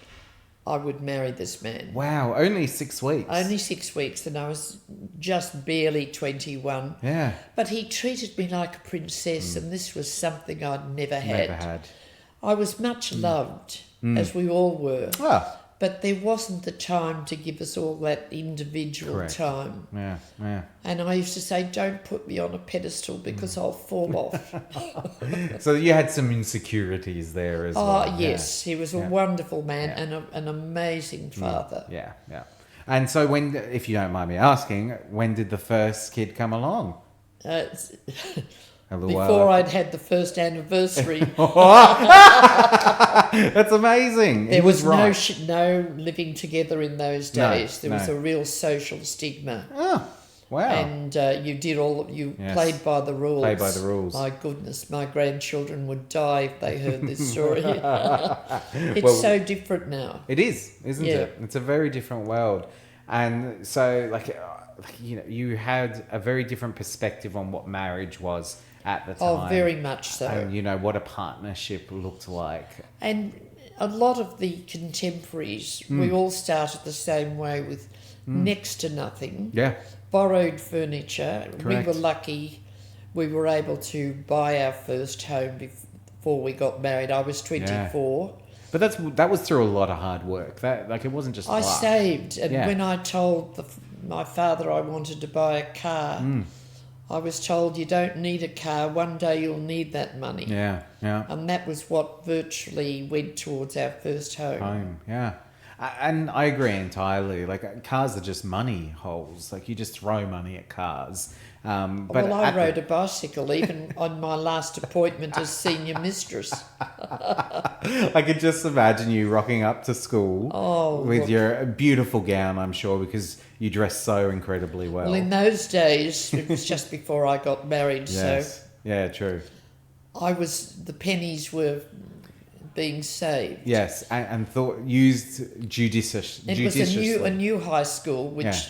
I would marry this man. Wow, only 6 weeks. Only 6 weeks, and I was just barely 21. Yeah, But he treated me like a princess, and this was something I'd never had. never had. I was much loved, as we all were, Ah, but there wasn't the time to give us all that individual Correct. time. yeah. And I used to say, don't put me on a pedestal because I'll fall off. So you had some insecurities there as well. Oh, yes, he was a Yeah. wonderful man Yeah. and an amazing father. Yeah. And so when, if you don't mind me asking, when did the first kid come along? It's- A little Before while. I'd had the first anniversary, That's amazing. there He was right. no living together in those No, days. There was no. a real social stigma. Oh, wow. And you Yes. played by the rules. Played by the rules. My goodness, my grandchildren would die if they heard this story. It's Well, so different now. It is, isn't Yeah. it? It's a very different world. And so, you had a very different perspective on what marriage was at the time. Oh, very much so. And, what a partnership looked like. And a lot of the contemporaries, we all started the same way with next to nothing. Yeah. Borrowed furniture. Correct. We were lucky we were able to buy our first home before we got married. I was 24. But that was through a lot of hard work. It wasn't just I luck. saved, and Yeah. when I told my father I wanted to buy a car, I was told you don't need a car. One day you'll need that money. Yeah. And that was what virtually went towards our first home. Home, yeah. And I agree entirely. Cars are just money holes. You just throw money at cars. But Well, I at the- rode a bicycle even on my last appointment as senior mistress. I could just imagine you rocking up to school with look. your beautiful gown, I'm sure, because you dress so incredibly well. Well, in those days, it was just before I got married, Yes. Yeah, true. so the pennies were being saved. Yes, and used judiciously. It was a new high school, which Yeah.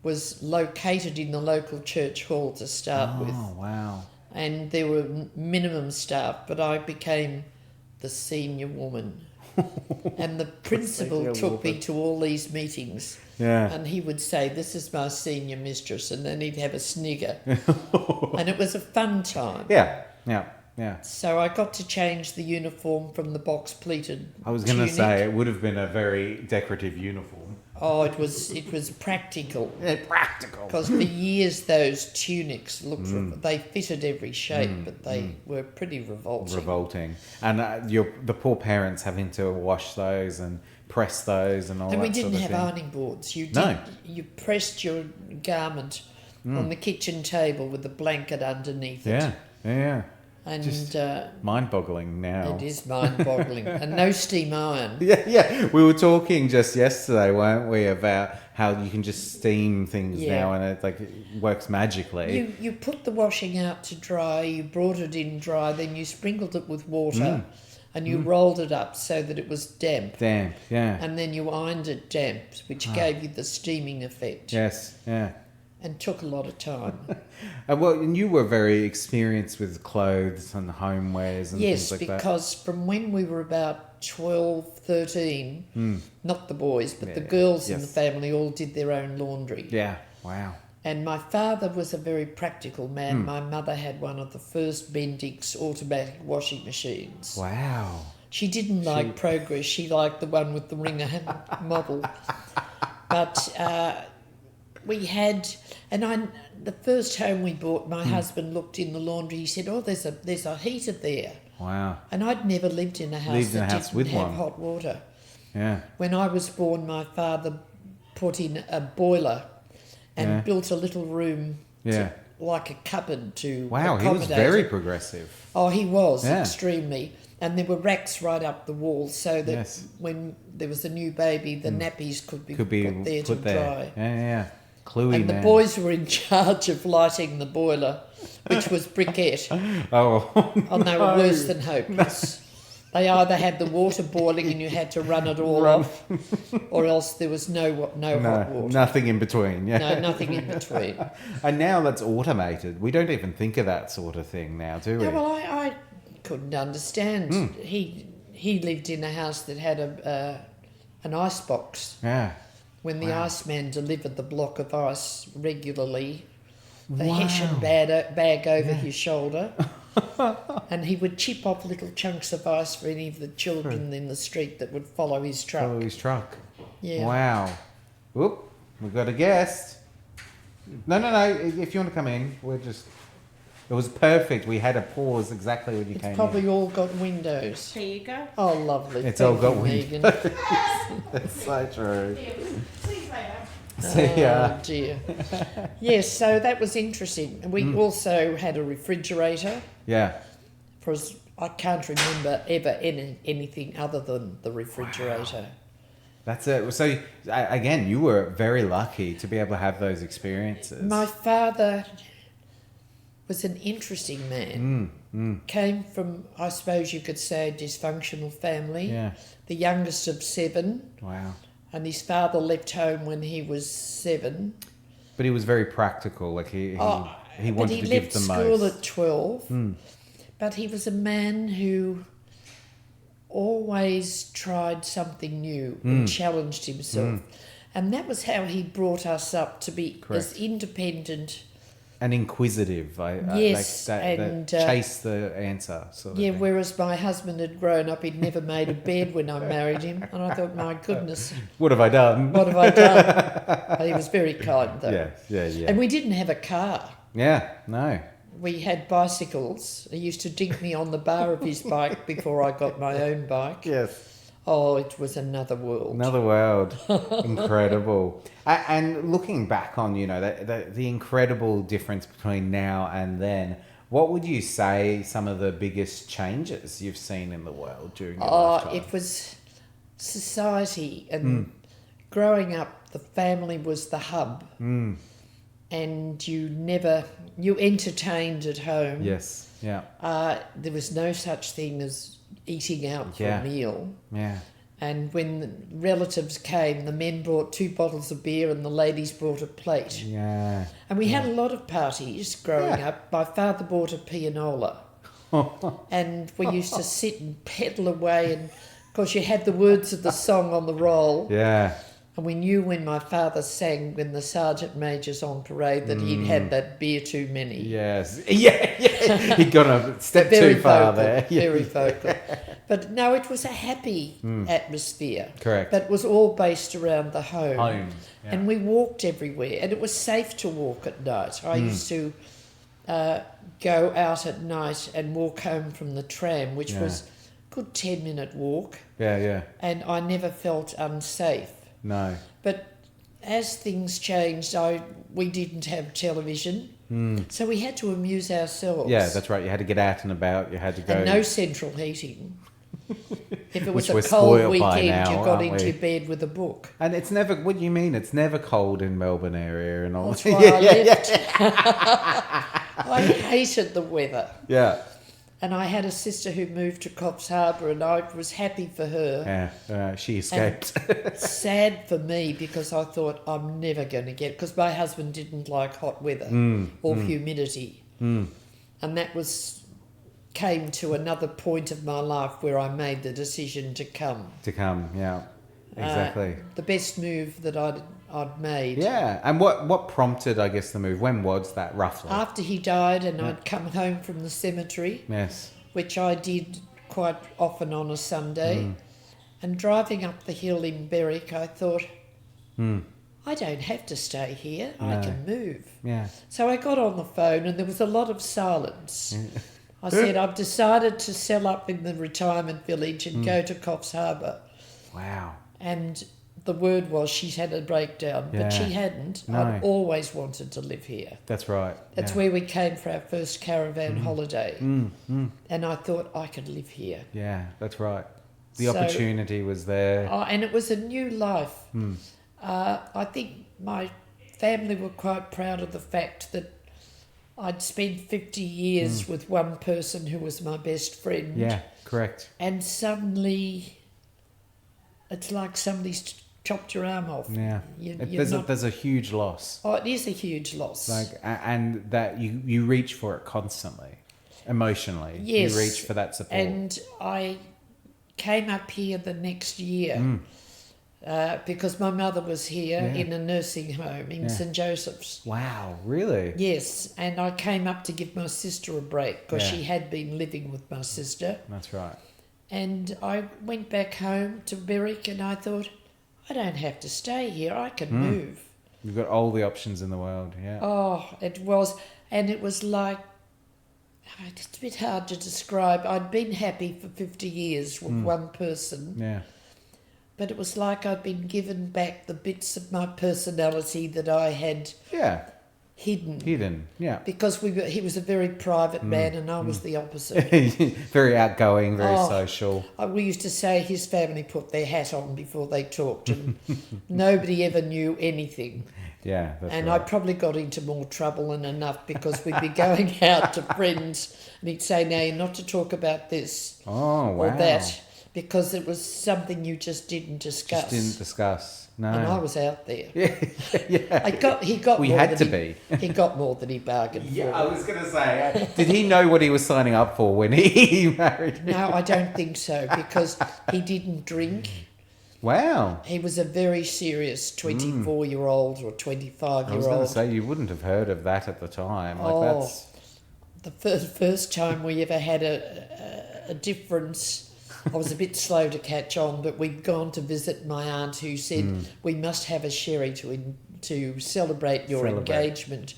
was located in the local church hall to start with. Oh, wow. And there were minimum staff, but I became the senior woman. And the principal senior took me woman. to all these meetings. Yeah. And he would say, "This is my senior mistress," and then he'd have a snigger. And it was a fun time. Yeah. So I got to change the uniform from the box pleated. I was going to tunic. say it would have been a very decorative uniform. Oh, it was practical. Yeah, practical. Because for years those tunics looked, Mm. they fitted every shape, but they were pretty revolting. Revolting. And the poor parents having to wash those and press those and all And that we didn't sort of have thing. ironing boards. No. You pressed your garment on the kitchen table with a blanket underneath it. Yeah. And Just mind-boggling now. it is mind-boggling. And no steam iron. Yeah. We were talking just yesterday, weren't we, about how you can just steam things Yeah. now and it works magically. You put the washing out to dry, you brought it in dry, then you sprinkled it with water and you rolled it up so that it was damp. Damp, yeah. And then you ironed it damp, which gave you the steaming effect. Yes, yeah. and took a lot of time. And you were very experienced with clothes and homewares and Yes, things like that. because from when we were about 12, 13, not the boys, but the Yeah, girls in the yes. family all did their own laundry. Yeah, wow. And my father was a very practical man. My mother had one of the first Bendix automatic washing machines. Wow. She didn't like Progress. She liked the one with the ringer model. But we had, the first home we bought, my husband looked in the laundry. He said, "Oh, there's a heater there." Wow. And I'd never lived in a house that didn't with have one. hot water. Yeah. When I was born, my father put in a boiler and Yeah. built a little room Yeah. like a cupboard to Wow, he was accommodate very it. progressive. Oh, he was, Yeah. extremely. And there were racks right up the wall so that Yes. when there was a new baby, the nappies could be Could be put there to put there. dry. Yeah. Cluey And man. the boys were in charge of lighting the boiler, which was briquette. Oh, And they were worse than hopeless. They either had the water boiling and you had to run it all off, or else there was no hot water. nothing in between. Yeah. No, nothing in between. And now that's automated. We don't even think of that sort of thing now, do we? No, well, I couldn't understand. He lived in a house that had an ice box. Yeah. When the iceman delivered the block of ice regularly, the Wow. Hessian bag over his shoulder, and he would chip off little chunks of ice for any of the children in the street that would follow his truck. Follow his truck. Yeah. Wow. Whoop. We've got a guest. No. If you want to come in, we're just... It was perfect. We had a pause exactly when you It's came probably in. all got windows. Here you go. Oh, lovely. It's Thank all got you, Megan. That's so true. Please, later. See ya. Oh, dear. Yes, so that was interesting. And we also had a refrigerator. Yeah. Because I can't remember ever anything other than the refrigerator. That's it. So, again, you were very lucky to be able to have those experiences. My father was an interesting man. Came from, I suppose you could say, a dysfunctional family. Yeah. The youngest of 7. Wow. And his father left home when he was 7. But he was very practical. Like he But wanted he to left give the school most. at 12. But he was a man who always tried something new and challenged himself. And that was how he brought us up, to be as independent. And inquisitive. Yes, like and, that chase the answer. Sort of Yeah, thing. whereas my husband had grown up, he'd never made a bed when I married him. And I thought, my goodness, What have I done? what have I done? But he was very kind, though. Yeah. And we didn't have a car. Yeah, no. We had bicycles. He used to dink me on the bar of his bike before I got my own bike. Yes. Oh, it was another world. Another world. Incredible. And looking back on, the incredible difference between now and then, what would you say some of the biggest changes you've seen in the world during your lifetime? It was society. And growing up, the family was the hub. And you entertained at home. Yes. Yeah. There was no such thing as eating out for Yeah. a meal. Yeah. And when the relatives came, the men brought 2 bottles of beer and the ladies brought a plate. Yeah. And we had a lot of parties growing up. My father bought a pianola. And we used to sit and pedal away. And of course, you had the words of the song on the roll. Yeah. And we knew when my father sang, when the sergeant major's on parade, that he'd had that beer too many. Yes. Yeah. He'd gone a step too far there. Very vocal. But no, it was a happy atmosphere. Correct. But it was all based around the home. Home. Yeah. And we walked everywhere. And it was safe to walk at night. I used to go out at night and walk home from the tram, which was a good 10-minute walk. Yeah. And I never felt unsafe. No. But as things changed, we didn't have television. So we had to amuse ourselves. Yeah, that's right. You had to get out and about. You had to go. And no central heating. If it was Which we're a cold spoiled by weekend, now, you got aren't into we? bed with a book. And it's never. What do you mean? It's never cold in Melbourne area and all. That's why I left. I hated the weather. Yeah. And I had a sister who moved to Coffs Harbour, and I was happy for her. Yeah, she escaped. Sad for me, because I thought I'm never going to get, because my husband didn't like hot weather or humidity. And that came to another point of my life where I made the decision to come. Yeah, exactly. The best move that I'd made. Yeah, and what prompted, I guess, the move? When was that, roughly? After he died, and I'd come home from the cemetery, Yes. which I did quite often on a Sunday, and driving up the hill in Berwick, I thought, I don't have to stay here, I can move. Yeah. So I got on the phone, and there was a lot of silence. I said, I've decided to sell up in the retirement village and go to Coffs Harbour. Wow. And the word was she's had a breakdown, Yeah. but she hadn't. No. I'd always wanted to live here. That's right. That's where we came for our first caravan holiday. And I thought I could live here. Yeah, that's right. The So- opportunity was there. Oh, and it was a new life. I think my family were quite proud of the fact that I'd spent 50 years with one person who was my best friend. Yeah, correct. And suddenly, it's like somebody's chopped your arm off. Yeah. You're There's a huge loss. Oh, it is a huge loss. And that you reach for it constantly, emotionally. Yes. You reach for that support. And I came up here the next year because my mother was here in a nursing home in St Joseph's. Wow, really? Yes, and I came up to give my sister a break because Yeah. she had been living with my sister. That's right. And I went back home to Berwick, and I thought, I don't have to stay here, I can move. You've got all the options in the world, yeah. Oh, it was, and it was like, it's a bit hard to describe. I'd been happy for 50 years with one person, Yeah. but it was like I'd been given back the bits of my personality that I had Yeah. hidden. Yeah. Because he was a very private man, and I was the opposite. Very outgoing, very Oh. social. We used to say his family put their hat on before they talked, and nobody ever knew anything. Yeah, that's And right. I probably got into more trouble than enough because we'd be going out to friends, and he'd say, "Now you're not to talk about this Oh, wow. or that," because it was something you just didn't discuss. Just didn't discuss. No. And I was out there. Yeah. He got. We more had than to he- be. He got more than he bargained Yeah, for. I was going to say, did he know what he was signing up for when he married? No, I don't think so, because he didn't drink. Wow. He was a very serious 24-year-old or I was going to 25-year-old. say, you wouldn't have heard of that at the time. Like, Oh. that's... The first time we ever had a difference, I was a bit slow to catch on, but we'd gone to visit my aunt, who said, we must have a sherry to celebrate your engagement.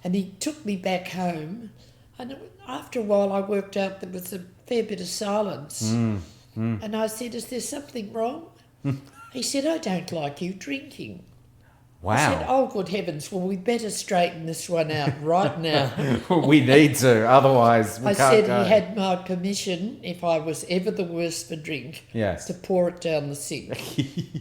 And he took me back home, and after a while I worked out there was a fair bit of silence. And I said, is there something wrong? He said, I don't like you drinking. Wow. I said, oh, good heavens, well, we'd better straighten this one out right now. We need to, otherwise we I can't said go. he had my permission, if I was ever the worst for drink, Yes. to pour it down the sink.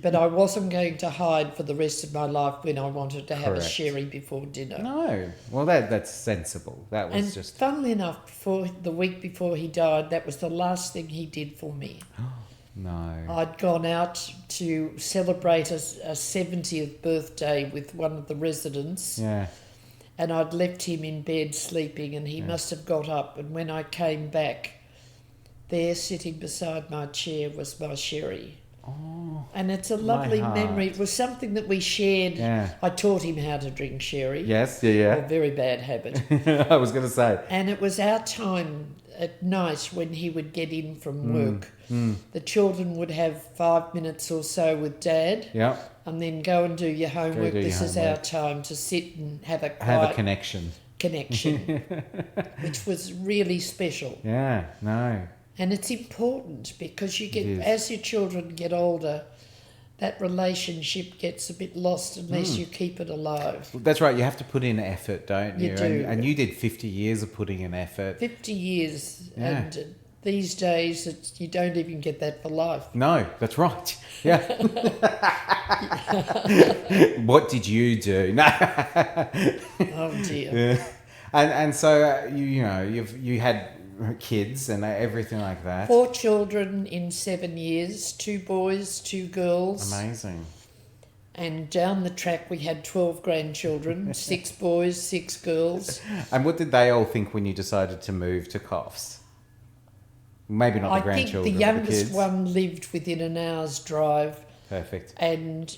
But I wasn't going to hide for the rest of my life when I wanted to have a Correct. sherry before dinner. No. Well, that's sensible. That was And just... funnily enough, the week before he died, that was the last thing he did for me. No. I'd gone out to celebrate a 70th birthday with one of the residents, Yeah. and I'd left him in bed sleeping, and he must have got up. And when I came back, there sitting beside my chair was my sherry. Oh. And it's a lovely heart. memory. It was something that we shared. Yeah. I taught him how to drink sherry. Yes, A yeah, very bad habit. yeah. I was going to say. And it was our time at night when he would get in from work. The children would have 5 minutes or so with Dad, Yeah. and then go and do your homework. do your This is our homework. time to sit and have a Have a quiet connection. connection, which was really special. Yeah. No. And it's important because you get, is. as your children get older, that relationship gets a bit lost unless you keep it alive. That's right. You have to put in effort, don't you? You do. And you did 50 years of putting in effort. 50 years, Yeah. and these days you don't even get that for life. No, that's right. Yeah. What did you do? No. Oh dear. Yeah. And so you know you had kids and everything like that. 4 children in 7 years, 2 boys, 2 girls. Amazing. And down the track we had 12 grandchildren, 6 boys, 6 girls. And what did they all think when you decided to move to Coffs? Maybe not the I think grandchildren, the but the youngest kids. one lived within an hour's drive, Perfect. and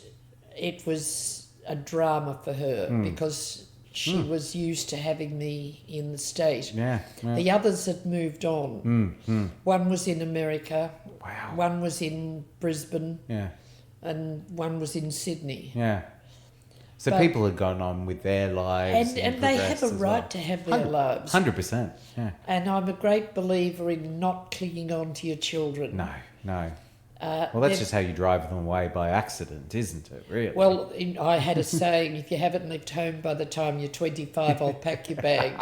it was a drama for her because she was used to having me in the state. Yeah. The others had moved on. One was in America, Wow. one was in Brisbane, Yeah. and one was in Sydney. Yeah. So But- people had gone on with their lives. And they have progressed a as right well. to have their lives. 100%. Yeah. And I'm a great believer in not clinging on to your children. No. Well, that's they're- just how you drive them away by accident, isn't it? Really? Well, I had a saying, if you haven't left home by the time you're 25, I'll pack your bag.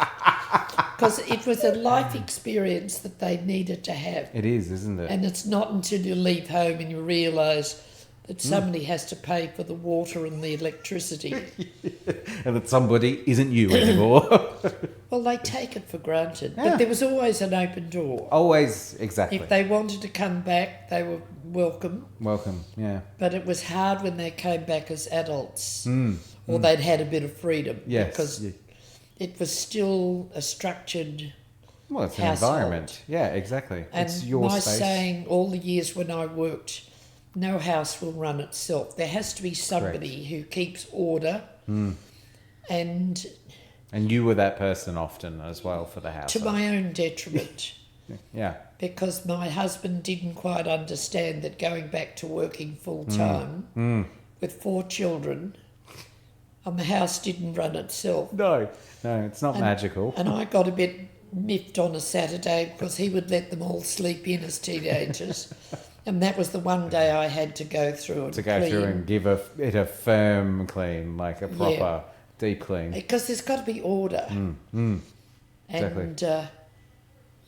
Because it was a life experience that they needed to have. it is, isn't it? And it's not until you leave home and you realise that somebody has to pay for the water and the electricity. And that somebody isn't you anymore. Well, they take it for granted. Yeah. But there was always an open door. Always, exactly. If they wanted to come back, they were welcome. Welcome. Yeah. But it was hard when they came back as adults or they'd had a bit of freedom. Yes. Because it was still a structured Well, it's an household. environment. Yeah, exactly. And it's your my space. saying all the years when I worked, no house will run itself. There has to be somebody who keeps order. And And you were that person often as well for the house. to my own detriment. Yeah. Because my husband didn't quite understand that going back to working full time with 4 children and the house didn't run itself. No, it's not magical. And I got a bit miffed on a Saturday because he would let them all sleep in as teenagers. And that was the one day I had to go through and To go clean. through and give it a firm clean, like a proper deep clean. Because there's got to be order. Exactly. And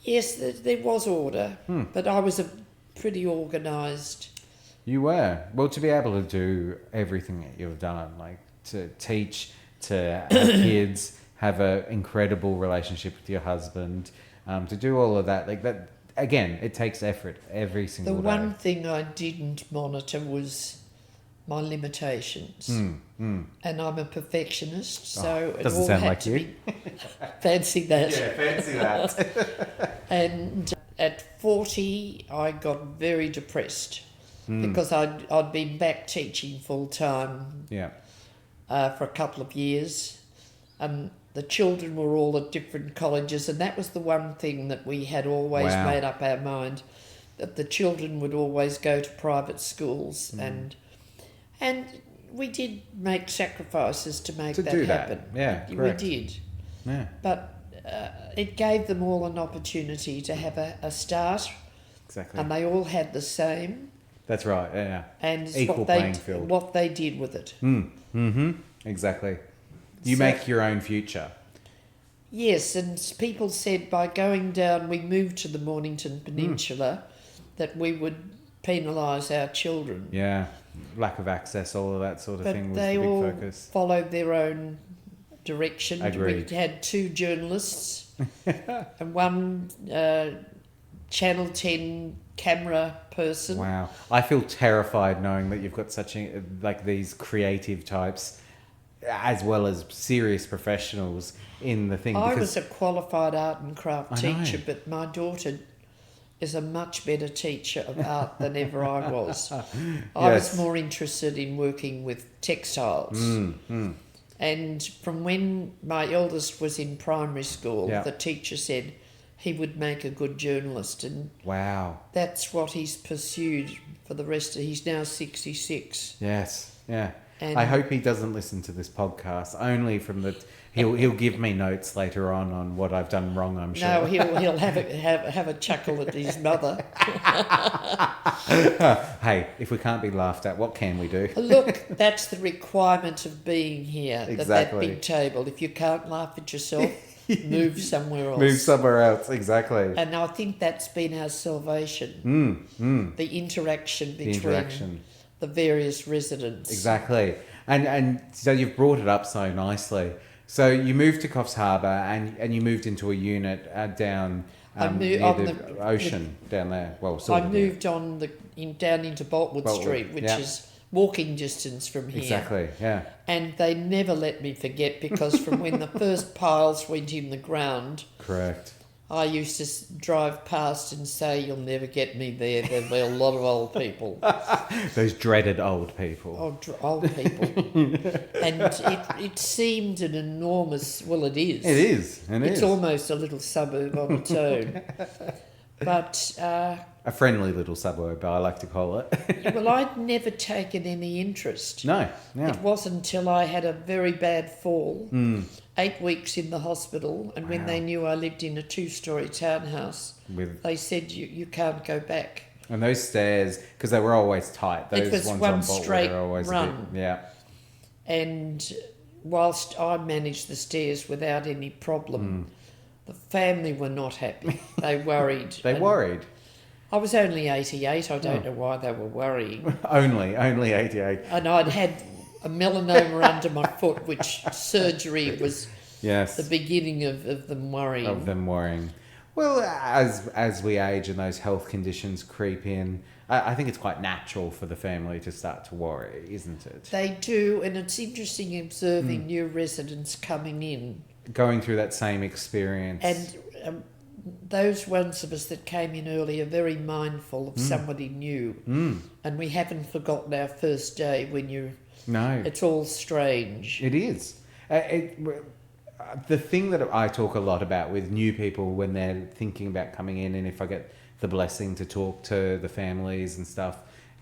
yes, there was order, but I was a pretty organised. You were. Well, to be able to do everything that you've done, like to teach, to have kids, have an incredible relationship with your husband, to do all of that, like that, again, it takes effort every The single day. one thing I didn't monitor was my limitations. And I'm a perfectionist, so it doesn't all sound had like to you. be fancy that. fancy that. And at 40, I got very depressed because I'd been back teaching full time Yeah. for a couple of years, and the children were all at different colleges, and that was the one thing that we had always Wow. made up our mind, that the children would always go to private schools, and we did make sacrifices to make To that do that, happen. yeah, we correct. did, Yeah. but it gave them all an opportunity to have a start, Exactly. and they all had the same, That's right. Yeah. and it's Equal playing field. what they did with it. Exactly. You So- make your own future. Yes, and people said by going down, we moved to the Mornington Peninsula, that we would penalise our children. Yeah. Lack of access, all of that sort of But thing was they the big all focus. followed their own direction. Agreed. We had 2 journalists and one Channel 10 camera person. Wow. I feel terrified knowing that you've got such like these creative types as well as serious professionals in the thing. I because was a qualified art and craft I know. teacher, but my daughter is a much better teacher of art than ever I was. I Yes. was more interested in working with textiles. And from when my eldest was in primary school, Yeah. the teacher said he would make a good journalist, and Wow. that's what he's pursued for the rest of... He's now 66. Yes. Yeah. And- I hope he doesn't listen to this podcast. Only from the he'll give me notes later on what I've done wrong. I'm sure. No, he'll have a chuckle at his mother. Hey, if we can't be laughed at, what can we do? Look, that's the requirement of being here at that Exactly. big table. If you can't laugh at yourself, move somewhere else. Move somewhere else. Exactly. And I think that's been our salvation. The interaction between interaction. the various residents. Exactly. And so you've brought it up so nicely. So you moved to Coffs Harbour and you moved into a unit down near on the ocean down there. Well, I sort of near. moved on down into Boltwood Boltwood, Street, which yeah. is walking distance from here. Exactly, yeah. And they never let me forget, because from when the first piles went in the ground, Correct. I used to drive past and say, "You'll never get me there. There'll be a lot of old people." Those dreaded old people. Old people. And it seemed an enormous, well, it is. It is, It's almost a little suburb on its own. But, a friendly little suburb, I like to call it. well, I'd never taken any interest. No, yeah. It wasn't until I had a very bad fall, 8 weeks in the hospital, and when Wow. they knew I lived in a 2-storey townhouse, With they said, you can't go back. and those stairs, because they were always tight. Those was ones one on Boltwood straight are always a run. bit, yeah. And whilst I managed the stairs without any problem, the family were not happy. They worried. They And worried. I was only 88. I don't know why they were worrying. Only 88. And I'd had a melanoma under my foot, which surgery was Yes. the beginning of them worrying. Of them worrying. Well, as we age and those health conditions creep in, I think it's quite natural for the family to start to worry, isn't it? They do, and it's interesting observing new residents coming in. Going through that same experience. And those ones of us that came in early are very mindful of somebody new. And we haven't forgotten our first day when No. it's all strange. It is. The thing that I talk a lot about with new people when they're thinking about coming in, and if I get the blessing to talk to the families and stuff,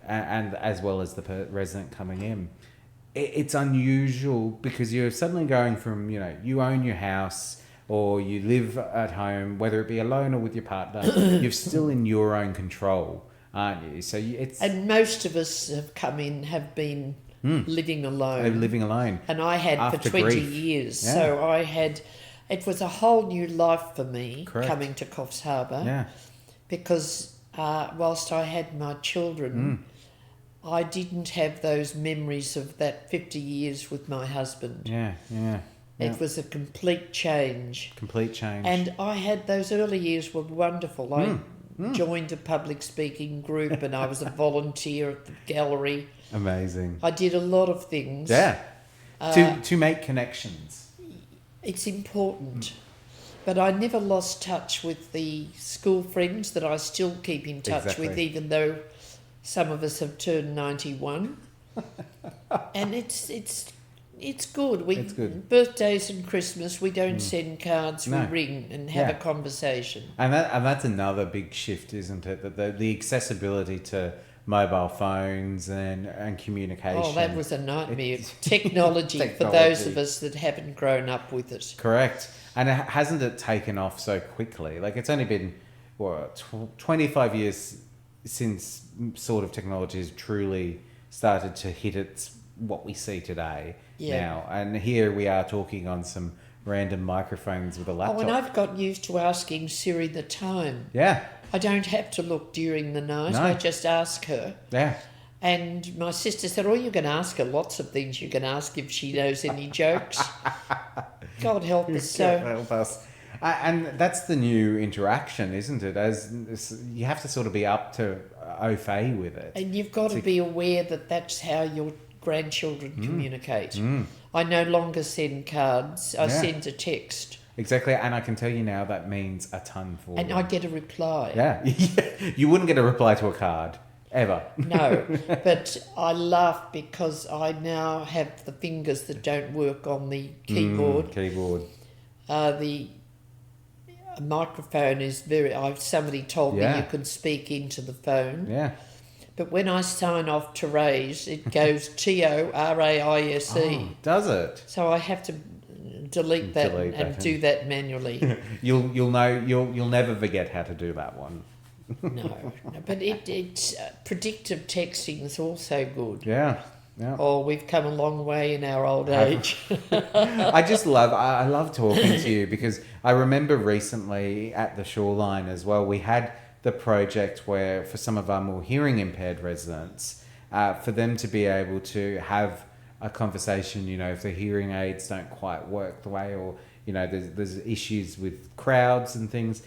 and as well as the resident coming in, it's unusual because you're suddenly going from, you own your house or you live at home, whether it be alone or with your partner, you're still in your own control, aren't you? So it's... And most of us have come in, have been living alone. living alone. And I had After for 20 grief. years. Yeah. So it was a whole new life for me Correct. coming to Coffs Harbour. Yeah. Because whilst I had my children, I didn't have those memories of that 50 years with my husband. Yeah. It was a complete change. Complete change. And I had those early years were wonderful. I joined a public speaking group and I was a volunteer at the gallery. Amazing. I did a lot of things. Yeah. To make connections. It's important. But I never lost touch with the school friends that I still keep in touch with, Exactly. even though some of us have turned 91. And it's good. It's good. Birthdays and Christmas, we don't send cards, No. we ring and have Yeah. a conversation. And that's another big shift, isn't it? That the accessibility to mobile phones and communication. Oh, that was a nightmare. Technology for Technology. those of us that haven't grown up with it. Correct. And hasn't it taken off so quickly? Like, it's only been, 25 years since sort of technology has truly started to hit what we see today now. And here we are talking on some random microphones with a laptop. Oh, and I've got used to asking Siri the time. Yeah. I don't have to look during the night. No. I just ask her. Yeah. And my sister said, "Oh, you can ask her lots of things. You can ask if she knows any jokes." God help us. God So help us. And that's the new interaction, isn't it? As you have to sort of be up to au fait with it. and you've got to be aware that that's how your grandchildren communicate. I no longer send cards. I Yeah. send a text. Exactly, and I can tell you now that means a ton for And them. I get a reply. Yeah. You wouldn't get a reply to a card, ever. No, but I laugh because I now have the fingers that don't work on the keyboard. Keyboard. The microphone is somebody told me Yeah. you can speak into the phone. Yeah. But when I sign off Therese, it goes TORAISE. Oh, does it? So I have to delete that Delete and that, do that manually. You'll never forget how to do that one. No, but it's predictive texting is also good. Yeah. Yeah. Oh, we've come a long way in our old age. I love talking to you because I remember recently at the Shoreline as well, we had the project where for some of our more hearing impaired residents, for them to be able to have a conversation, if the hearing aids don't quite work the way, or, there's issues with crowds and things.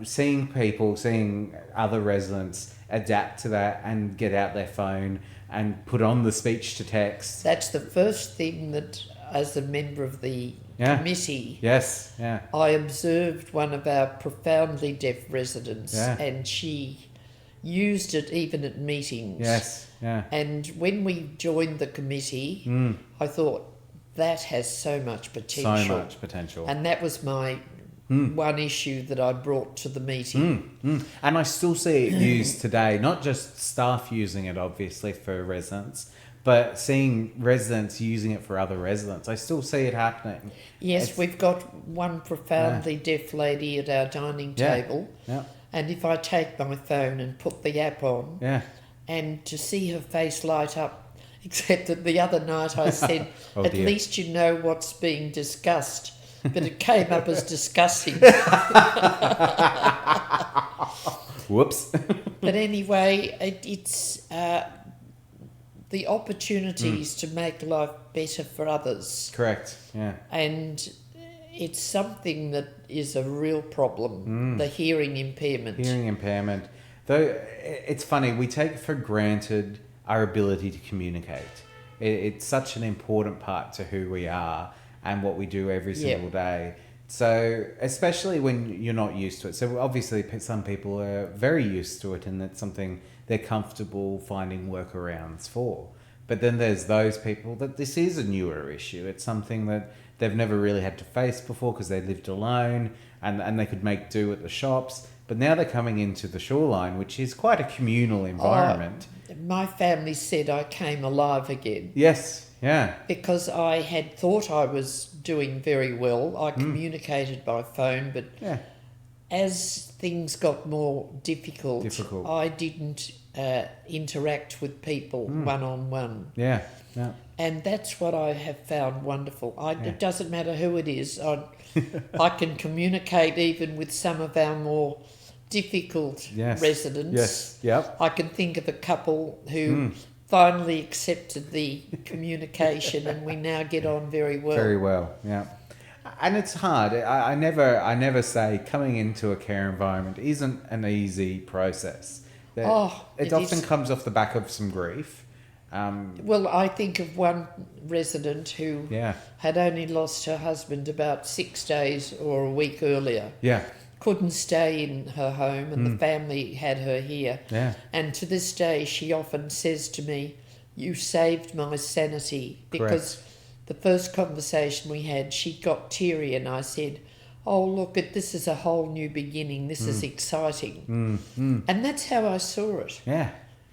seeing other residents adapt to that and get out their phone and put on the speech to text. That's the first thing that, as a member of the Yeah. committee, Yes, yeah, I observed one of our profoundly deaf residents, Yeah. and she used it even at meetings. yes, yeah. And when we joined the committee, I thought that has so much potential. So much potential. And that was my one issue that I brought to the meeting. And I still see it used today, not just staff using it, obviously, for residents, but seeing residents using it for other residents. I still see it happening. Yes, It's- we've got one profoundly deaf lady at our dining Yeah. table. Yeah, And if I take my phone and put the app on, yeah. and to see her face light up, except that the other night I said, Oh, at dear. least you know what's being discussed. But it came up as discussing. Whoops. But anyway, it's the opportunities to make life better for others. Correct, yeah. And it's something that is a real problem, the hearing impairment. Hearing impairment. Though it's funny, we take for granted our ability to communicate. It's such an important part to who we are and what we do every single day. So, especially when you're not used to it. So, obviously, some people are very used to it and it's something they're comfortable finding workarounds for. But then there's those people that this is a newer issue. It's something that they've never really had to face before because they lived alone and they could make do at the shops. But now they're coming into the Shoreline, which is quite a communal environment. My family said I came alive again. Yes, yeah. Because I had thought I was doing very well. I communicated by phone, but Yeah. as things got more difficult. Difficult. I didn't interact with people one-on-one. Yeah, yeah. And that's what I have found wonderful. It doesn't matter who it is. I can communicate even with some of our more difficult Yes. residents. Yes, yep. I can think of a couple who finally accepted the communication and we now get on very well. Very well, yeah. And it's hard. I never say coming into a care environment isn't an easy process. It it often is. comes off the back of some grief. Well, I think of one resident who Yeah, had only lost her husband about 6 days or a week earlier. yeah, Couldn't stay in her home and the family had her here. yeah. And to this day, she often says to me, "You saved my sanity." Because the first conversation we had, she got teary and I said, "Oh, look, this is a whole new beginning. This is exciting." And that's how I saw it. Yeah.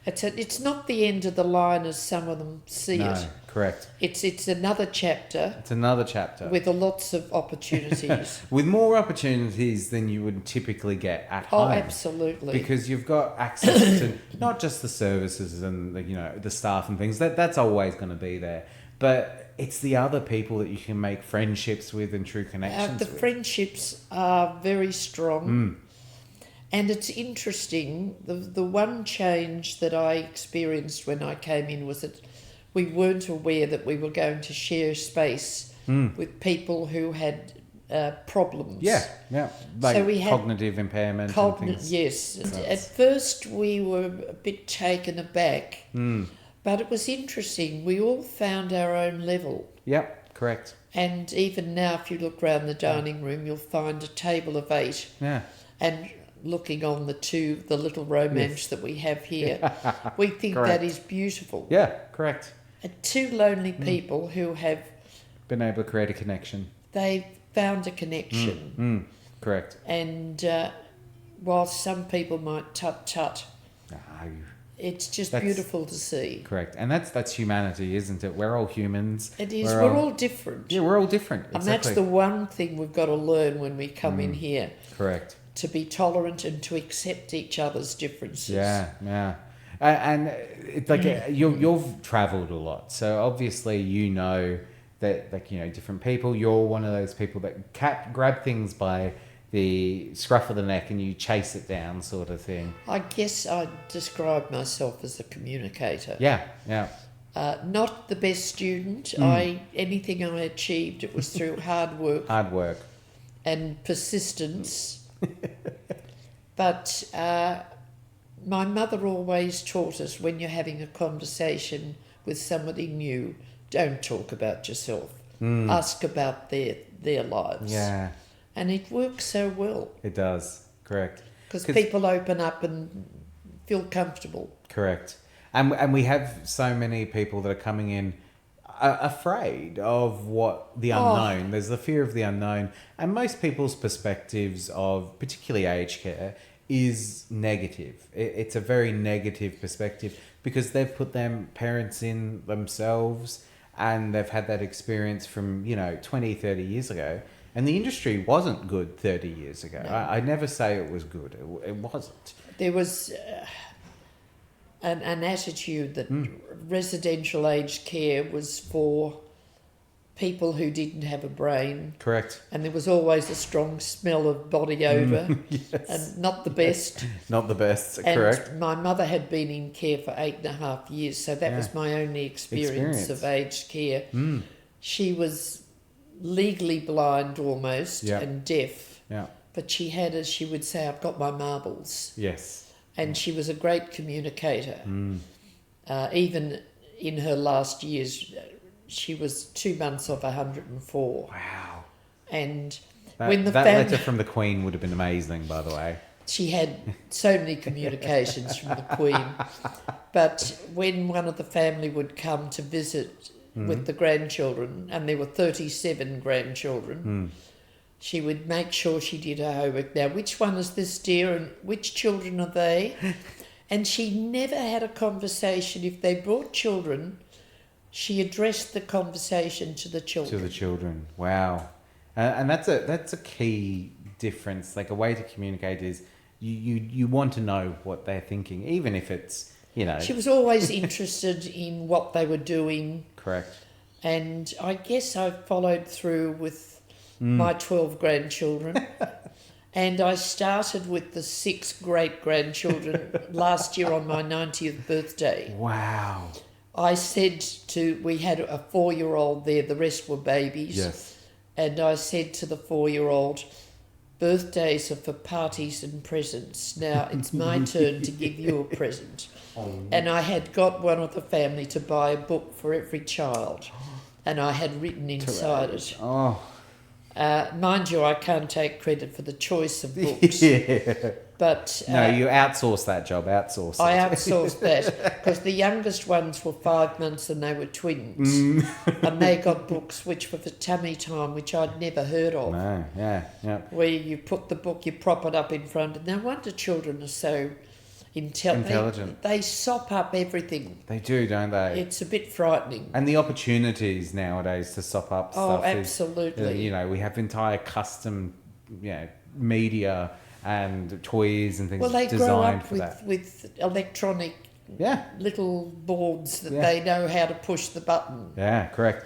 It's not the end of the line as some of them see No, it. correct. It's another chapter It's another chapter. with lots of opportunities. With more opportunities than you would typically get at Oh, home. absolutely. Because you've got access to not just the services and the staff and things. That's always going to be there. But it's the other people that you can make friendships with and true connections The with. friendships are very strong. And it's interesting, the one change that I experienced when I came in was that we weren't aware that we were going to share space with people who had problems. Yeah, yeah. Like So we had cognitive impairment and things. Yes. At first we were a bit taken aback, but it was interesting. We all found our own level. Yep, correct. And even now, if you look around the dining room, you'll find a table of 8. Yeah. And looking on the little romance that we have here, we think Correct. that is beautiful. Yeah, correct. And 2 lonely people who have, Been able to create a connection. they've found a connection. Correct. And while some people might tut, it's just That's- beautiful to see. Correct. And that's humanity, isn't it? We're all humans. It is. We're all different. Yeah, we're all different. And that's the one thing we've got to learn when we come in here, Correct. to be tolerant and to accept each other's differences. Yeah, yeah. And it's like you've travelled a lot, so obviously you know that different people. You're one of those people that grab things by the scruff of the neck and you chase it down, sort of thing. I guess I describe myself as a communicator. Yeah, yeah. Not the best student. Anything I achieved, it was through hard work Hard work. and persistence But my mother always taught us, when you're having a conversation with somebody new, don't talk about yourself. Ask about their lives. Yeah, And it works so well it does. Correct. because people open up and feel comfortable. Correct. And we have so many people that are coming in afraid of what the unknown. There's the fear of the unknown. And most people's perspectives of particularly aged care is negative. It's a very negative perspective because they've put their parents in themselves and they've had that experience from, 20, 30 years ago. And the industry wasn't good 30 years ago. No. I never say it was good. It wasn't. There was an attitude that residential aged care was for people who didn't have a brain. Correct. And there was always a strong smell of body odour, Yes. and not the best. Not the best, And correct. my mother had been in care for 8.5 years, so that was my only experience of aged care. She was legally blind almost Yeah. and deaf, Yeah. but she had, as she would say, I've got my marbles. Yes. And she was a great communicator. Even in her last years, she was 2 months of 104. Wow. And That, when the that family... letter from the Queen would have been amazing, by the way. She had so many communications from the Queen. But when one of the family would come to visit with the grandchildren, and there were 37 grandchildren, she would make sure she did her homework. Now, which one is this, dear, and which children are they? And she never had a conversation. If they brought children, she addressed the conversation to the children. To the children. Wow. And that's a key difference. Like, a way to communicate is you want to know what they're thinking, even if it's, She was always interested in what they were doing. Correct. And I guess I followed through with my 12 grandchildren. And I started with the 6 great-grandchildren last year on my 90th birthday. Wow. I said we had a 4-year-old there, the rest were babies. Yes. And I said to the 4-year-old, birthdays are for parties and presents. Now it's my turn to give you a present. And I had got one of the family to buy a book for every child. And I had written inside it. Oh. Mind you, I can't take credit for the choice of books. Yeah. But No, you outsource that job. Outsource I it. outsourced that because the youngest ones were 5 months and they were twins. And they got books which were for tummy time, which I'd never heard of. No, yeah. Where you put the book, you prop it up in front. And no wonder children are so intelligent. They sop up everything. They do, don't they? It's a bit frightening. And the opportunities nowadays to sop up stuff. Absolutely. We have entire custom, media and toys and things Well, they designed grow for that. up with electronic Yeah. little boards that they know how to push the button. Yeah, correct.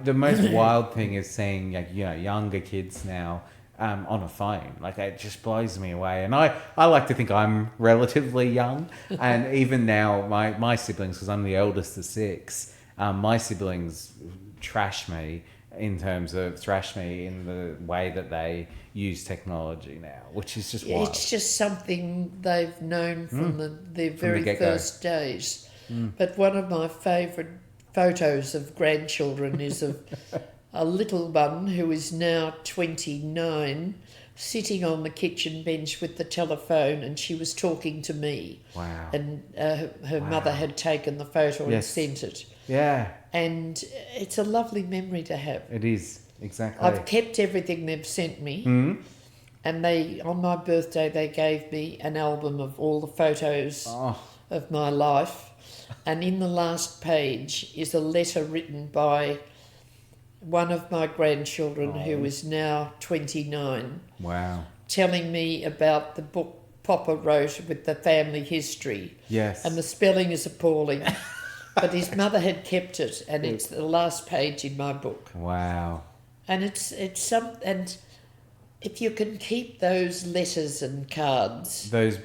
The most wild thing is seeing younger kids now on a phone. Like, it just blows me away. And I like to think I'm relatively young. And even now, my siblings, because I'm the eldest of 6, my siblings thrash me in the way that they use technology now, which is just wild. It's just something they've known from their very get-go. first days. But one of my favourite photos of grandchildren is of a little one who is now 29, sitting on the kitchen bench with the telephone, and she was talking to me. Wow. And her mother had taken the photo and Yes. sent it. Yeah, And it's a lovely memory to have. it is. Exactly. I've kept everything they've sent me. And on my birthday, they gave me an album of all the photos of my life. And in the last page is a letter written by one of my grandchildren who is now 29, Wow. telling me about the book Papa wrote with the family history. Yes. And the spelling is appalling. But his mother had kept it, and it's the last page in my book. Wow. And and if you can keep those letters and cards Those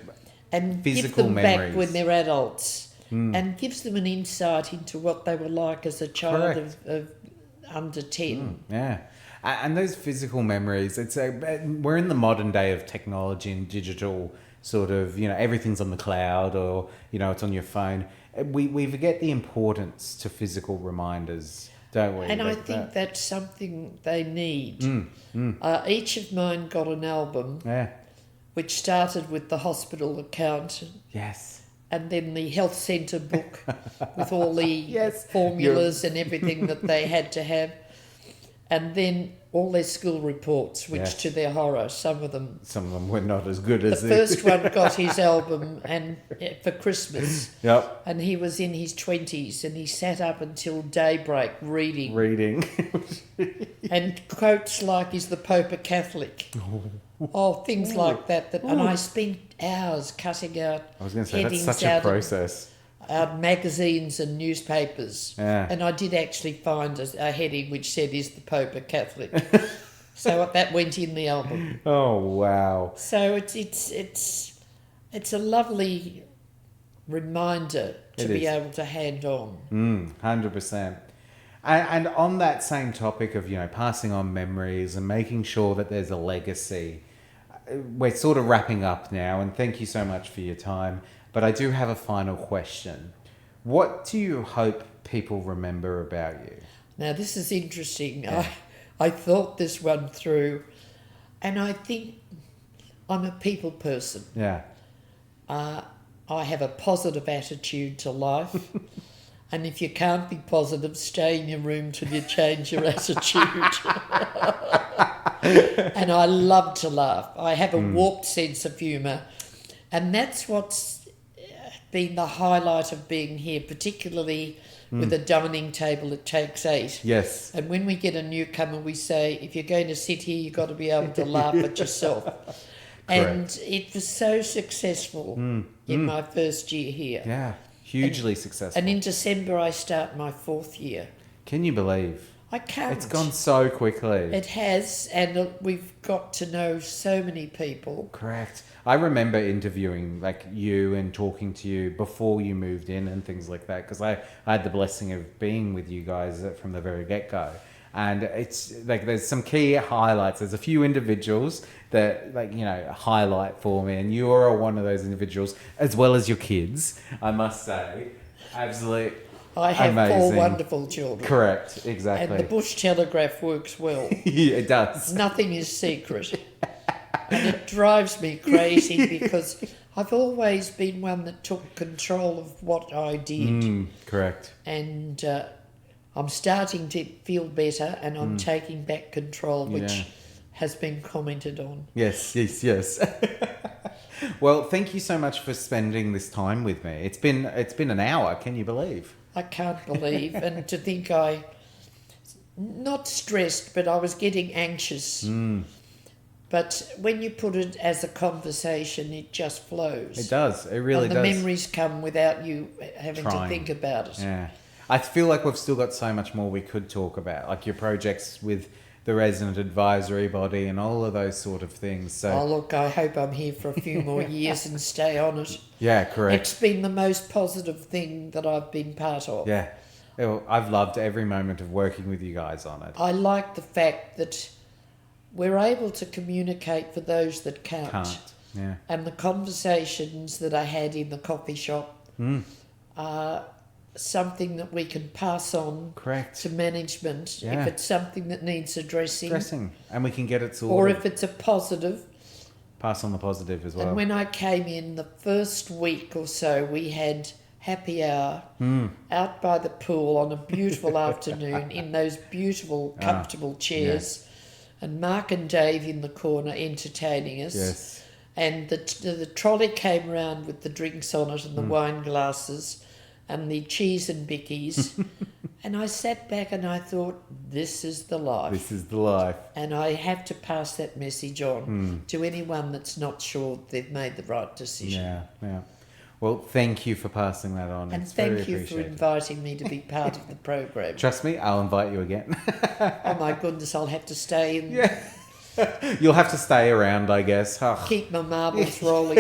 and give physical them memories. back when they're adults, and gives them an insight into what they were like as a child Correct. of under 10. Yeah. And those physical memories, we're in the modern day of technology and digital sort of, everything's on the cloud or, it's on your phone. We forget the importance to physical reminders, don't we? And I think that's something they need. Each of mine got an album, which started with the hospital account. Yes. And then the health centre book with all the formulas and everything that they had to have. And then all their school reports, which to their horror, some of them were not as good as the first one got his album and for Christmas. Yep. And he was in his 20s and he sat up until daybreak reading. And quotes like, "Is the Pope a Catholic?" Things like that. And I spent hours cutting out I was going to say, that's headings such a out process. of magazines and newspapers. Yeah. And I did actually find a heading which said, "Is the Pope a Catholic?" So that went in the album. Oh, wow. So it's a lovely reminder to be able to hand on. 100%. And on that same topic of, passing on memories and making sure that there's a legacy, we're sort of wrapping up now, and thank you so much for your time. But I do have a final question. What do you hope people remember about you? Now, this is interesting. I thought this one through, and I think I'm a people person. Yeah. I have a positive attitude to life. And if you can't be positive, stay in your room till you change your attitude. And I love to laugh. I have a warped sense of humour. And that's what's been the highlight of being here, particularly with a dining table that takes 8. Yes. And when we get a newcomer, we say, if you're going to sit here, you've got to be able to laugh at yourself. And it was so successful in my first year here. Yeah. Hugely successful. And in December, I start my 4th year. Can you believe? I can't. It's gone so quickly. It has, and we've got to know so many people. Correct. I remember interviewing you and talking to you before you moved in and things like that, because I had the blessing of being with you guys from the very get-go. And it's there's some key highlights. There's a few individuals that highlight for me, and you are one of those individuals, as well as your kids, I must say. Absolutely. I have amazing. 4 wonderful children. Correct, exactly. And the Bush Telegraph works well. Yeah, it does. Nothing is secret. And it drives me crazy because I've always been one that took control of what I did. Correct. And I'm starting to feel better, and I'm taking back control, which has been commented on. Yes. Well, thank you so much for spending this time with me. It's been an hour. Can you believe? I can't believe, and to think not stressed, but I was getting anxious. But when you put it as a conversation, it just flows. It does. It really and does. the memories come without you having to think about it. Yeah. I feel like we've still got so much more we could talk about, like your projects with the resident advisory body and all of those sort of things. So, oh, look, I hope I'm here for a few more years and stay on it. Yeah, correct. It's been the most positive thing that I've been part of. Yeah. I've loved every moment of working with you guys on it. I like the fact that we're able to communicate for those that can't. Yeah. And the conversations that I had in the coffee shop are something that we can pass on to management if it's something that needs addressing. And we can get it sorted. Or if it's a positive. Pass on the positive as well. And when I came in the first week or so, we had happy hour out by the pool on a beautiful afternoon in those beautiful, comfortable chairs. And Mark and Dave in the corner entertaining us. Yes. And the trolley came around with the drinks on it and the wine glasses and the cheese and bickies. And I sat back and I thought, this is the life. This is the life. And I have to pass that message on to anyone that's not sure they've made the right decision. Yeah. Well, thank you for passing that on. And it's thank you for inviting me to be part of the program. Trust me, I'll invite you again. Oh my goodness, I'll have to stay in. Yeah. You'll have to stay around, I guess. Keep my marbles rolling.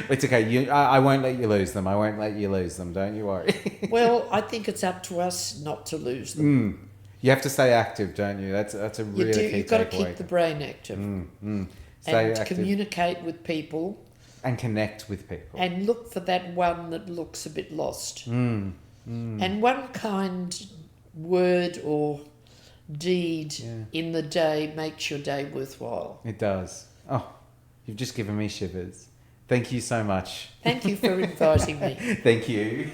It's okay. I won't let you lose them. Don't you worry. Well, I think it's up to us not to lose them. You have to stay active, don't you? That's a You really do. key You've got to takeaway. keep the brain active Stay and active communicate with people and connect with people. and look for that one that looks a bit lost. And one kind word or deed in the day makes your day worthwhile. It does. Oh, you've just given me shivers. Thank you so much. Thank you for inviting me. Thank you.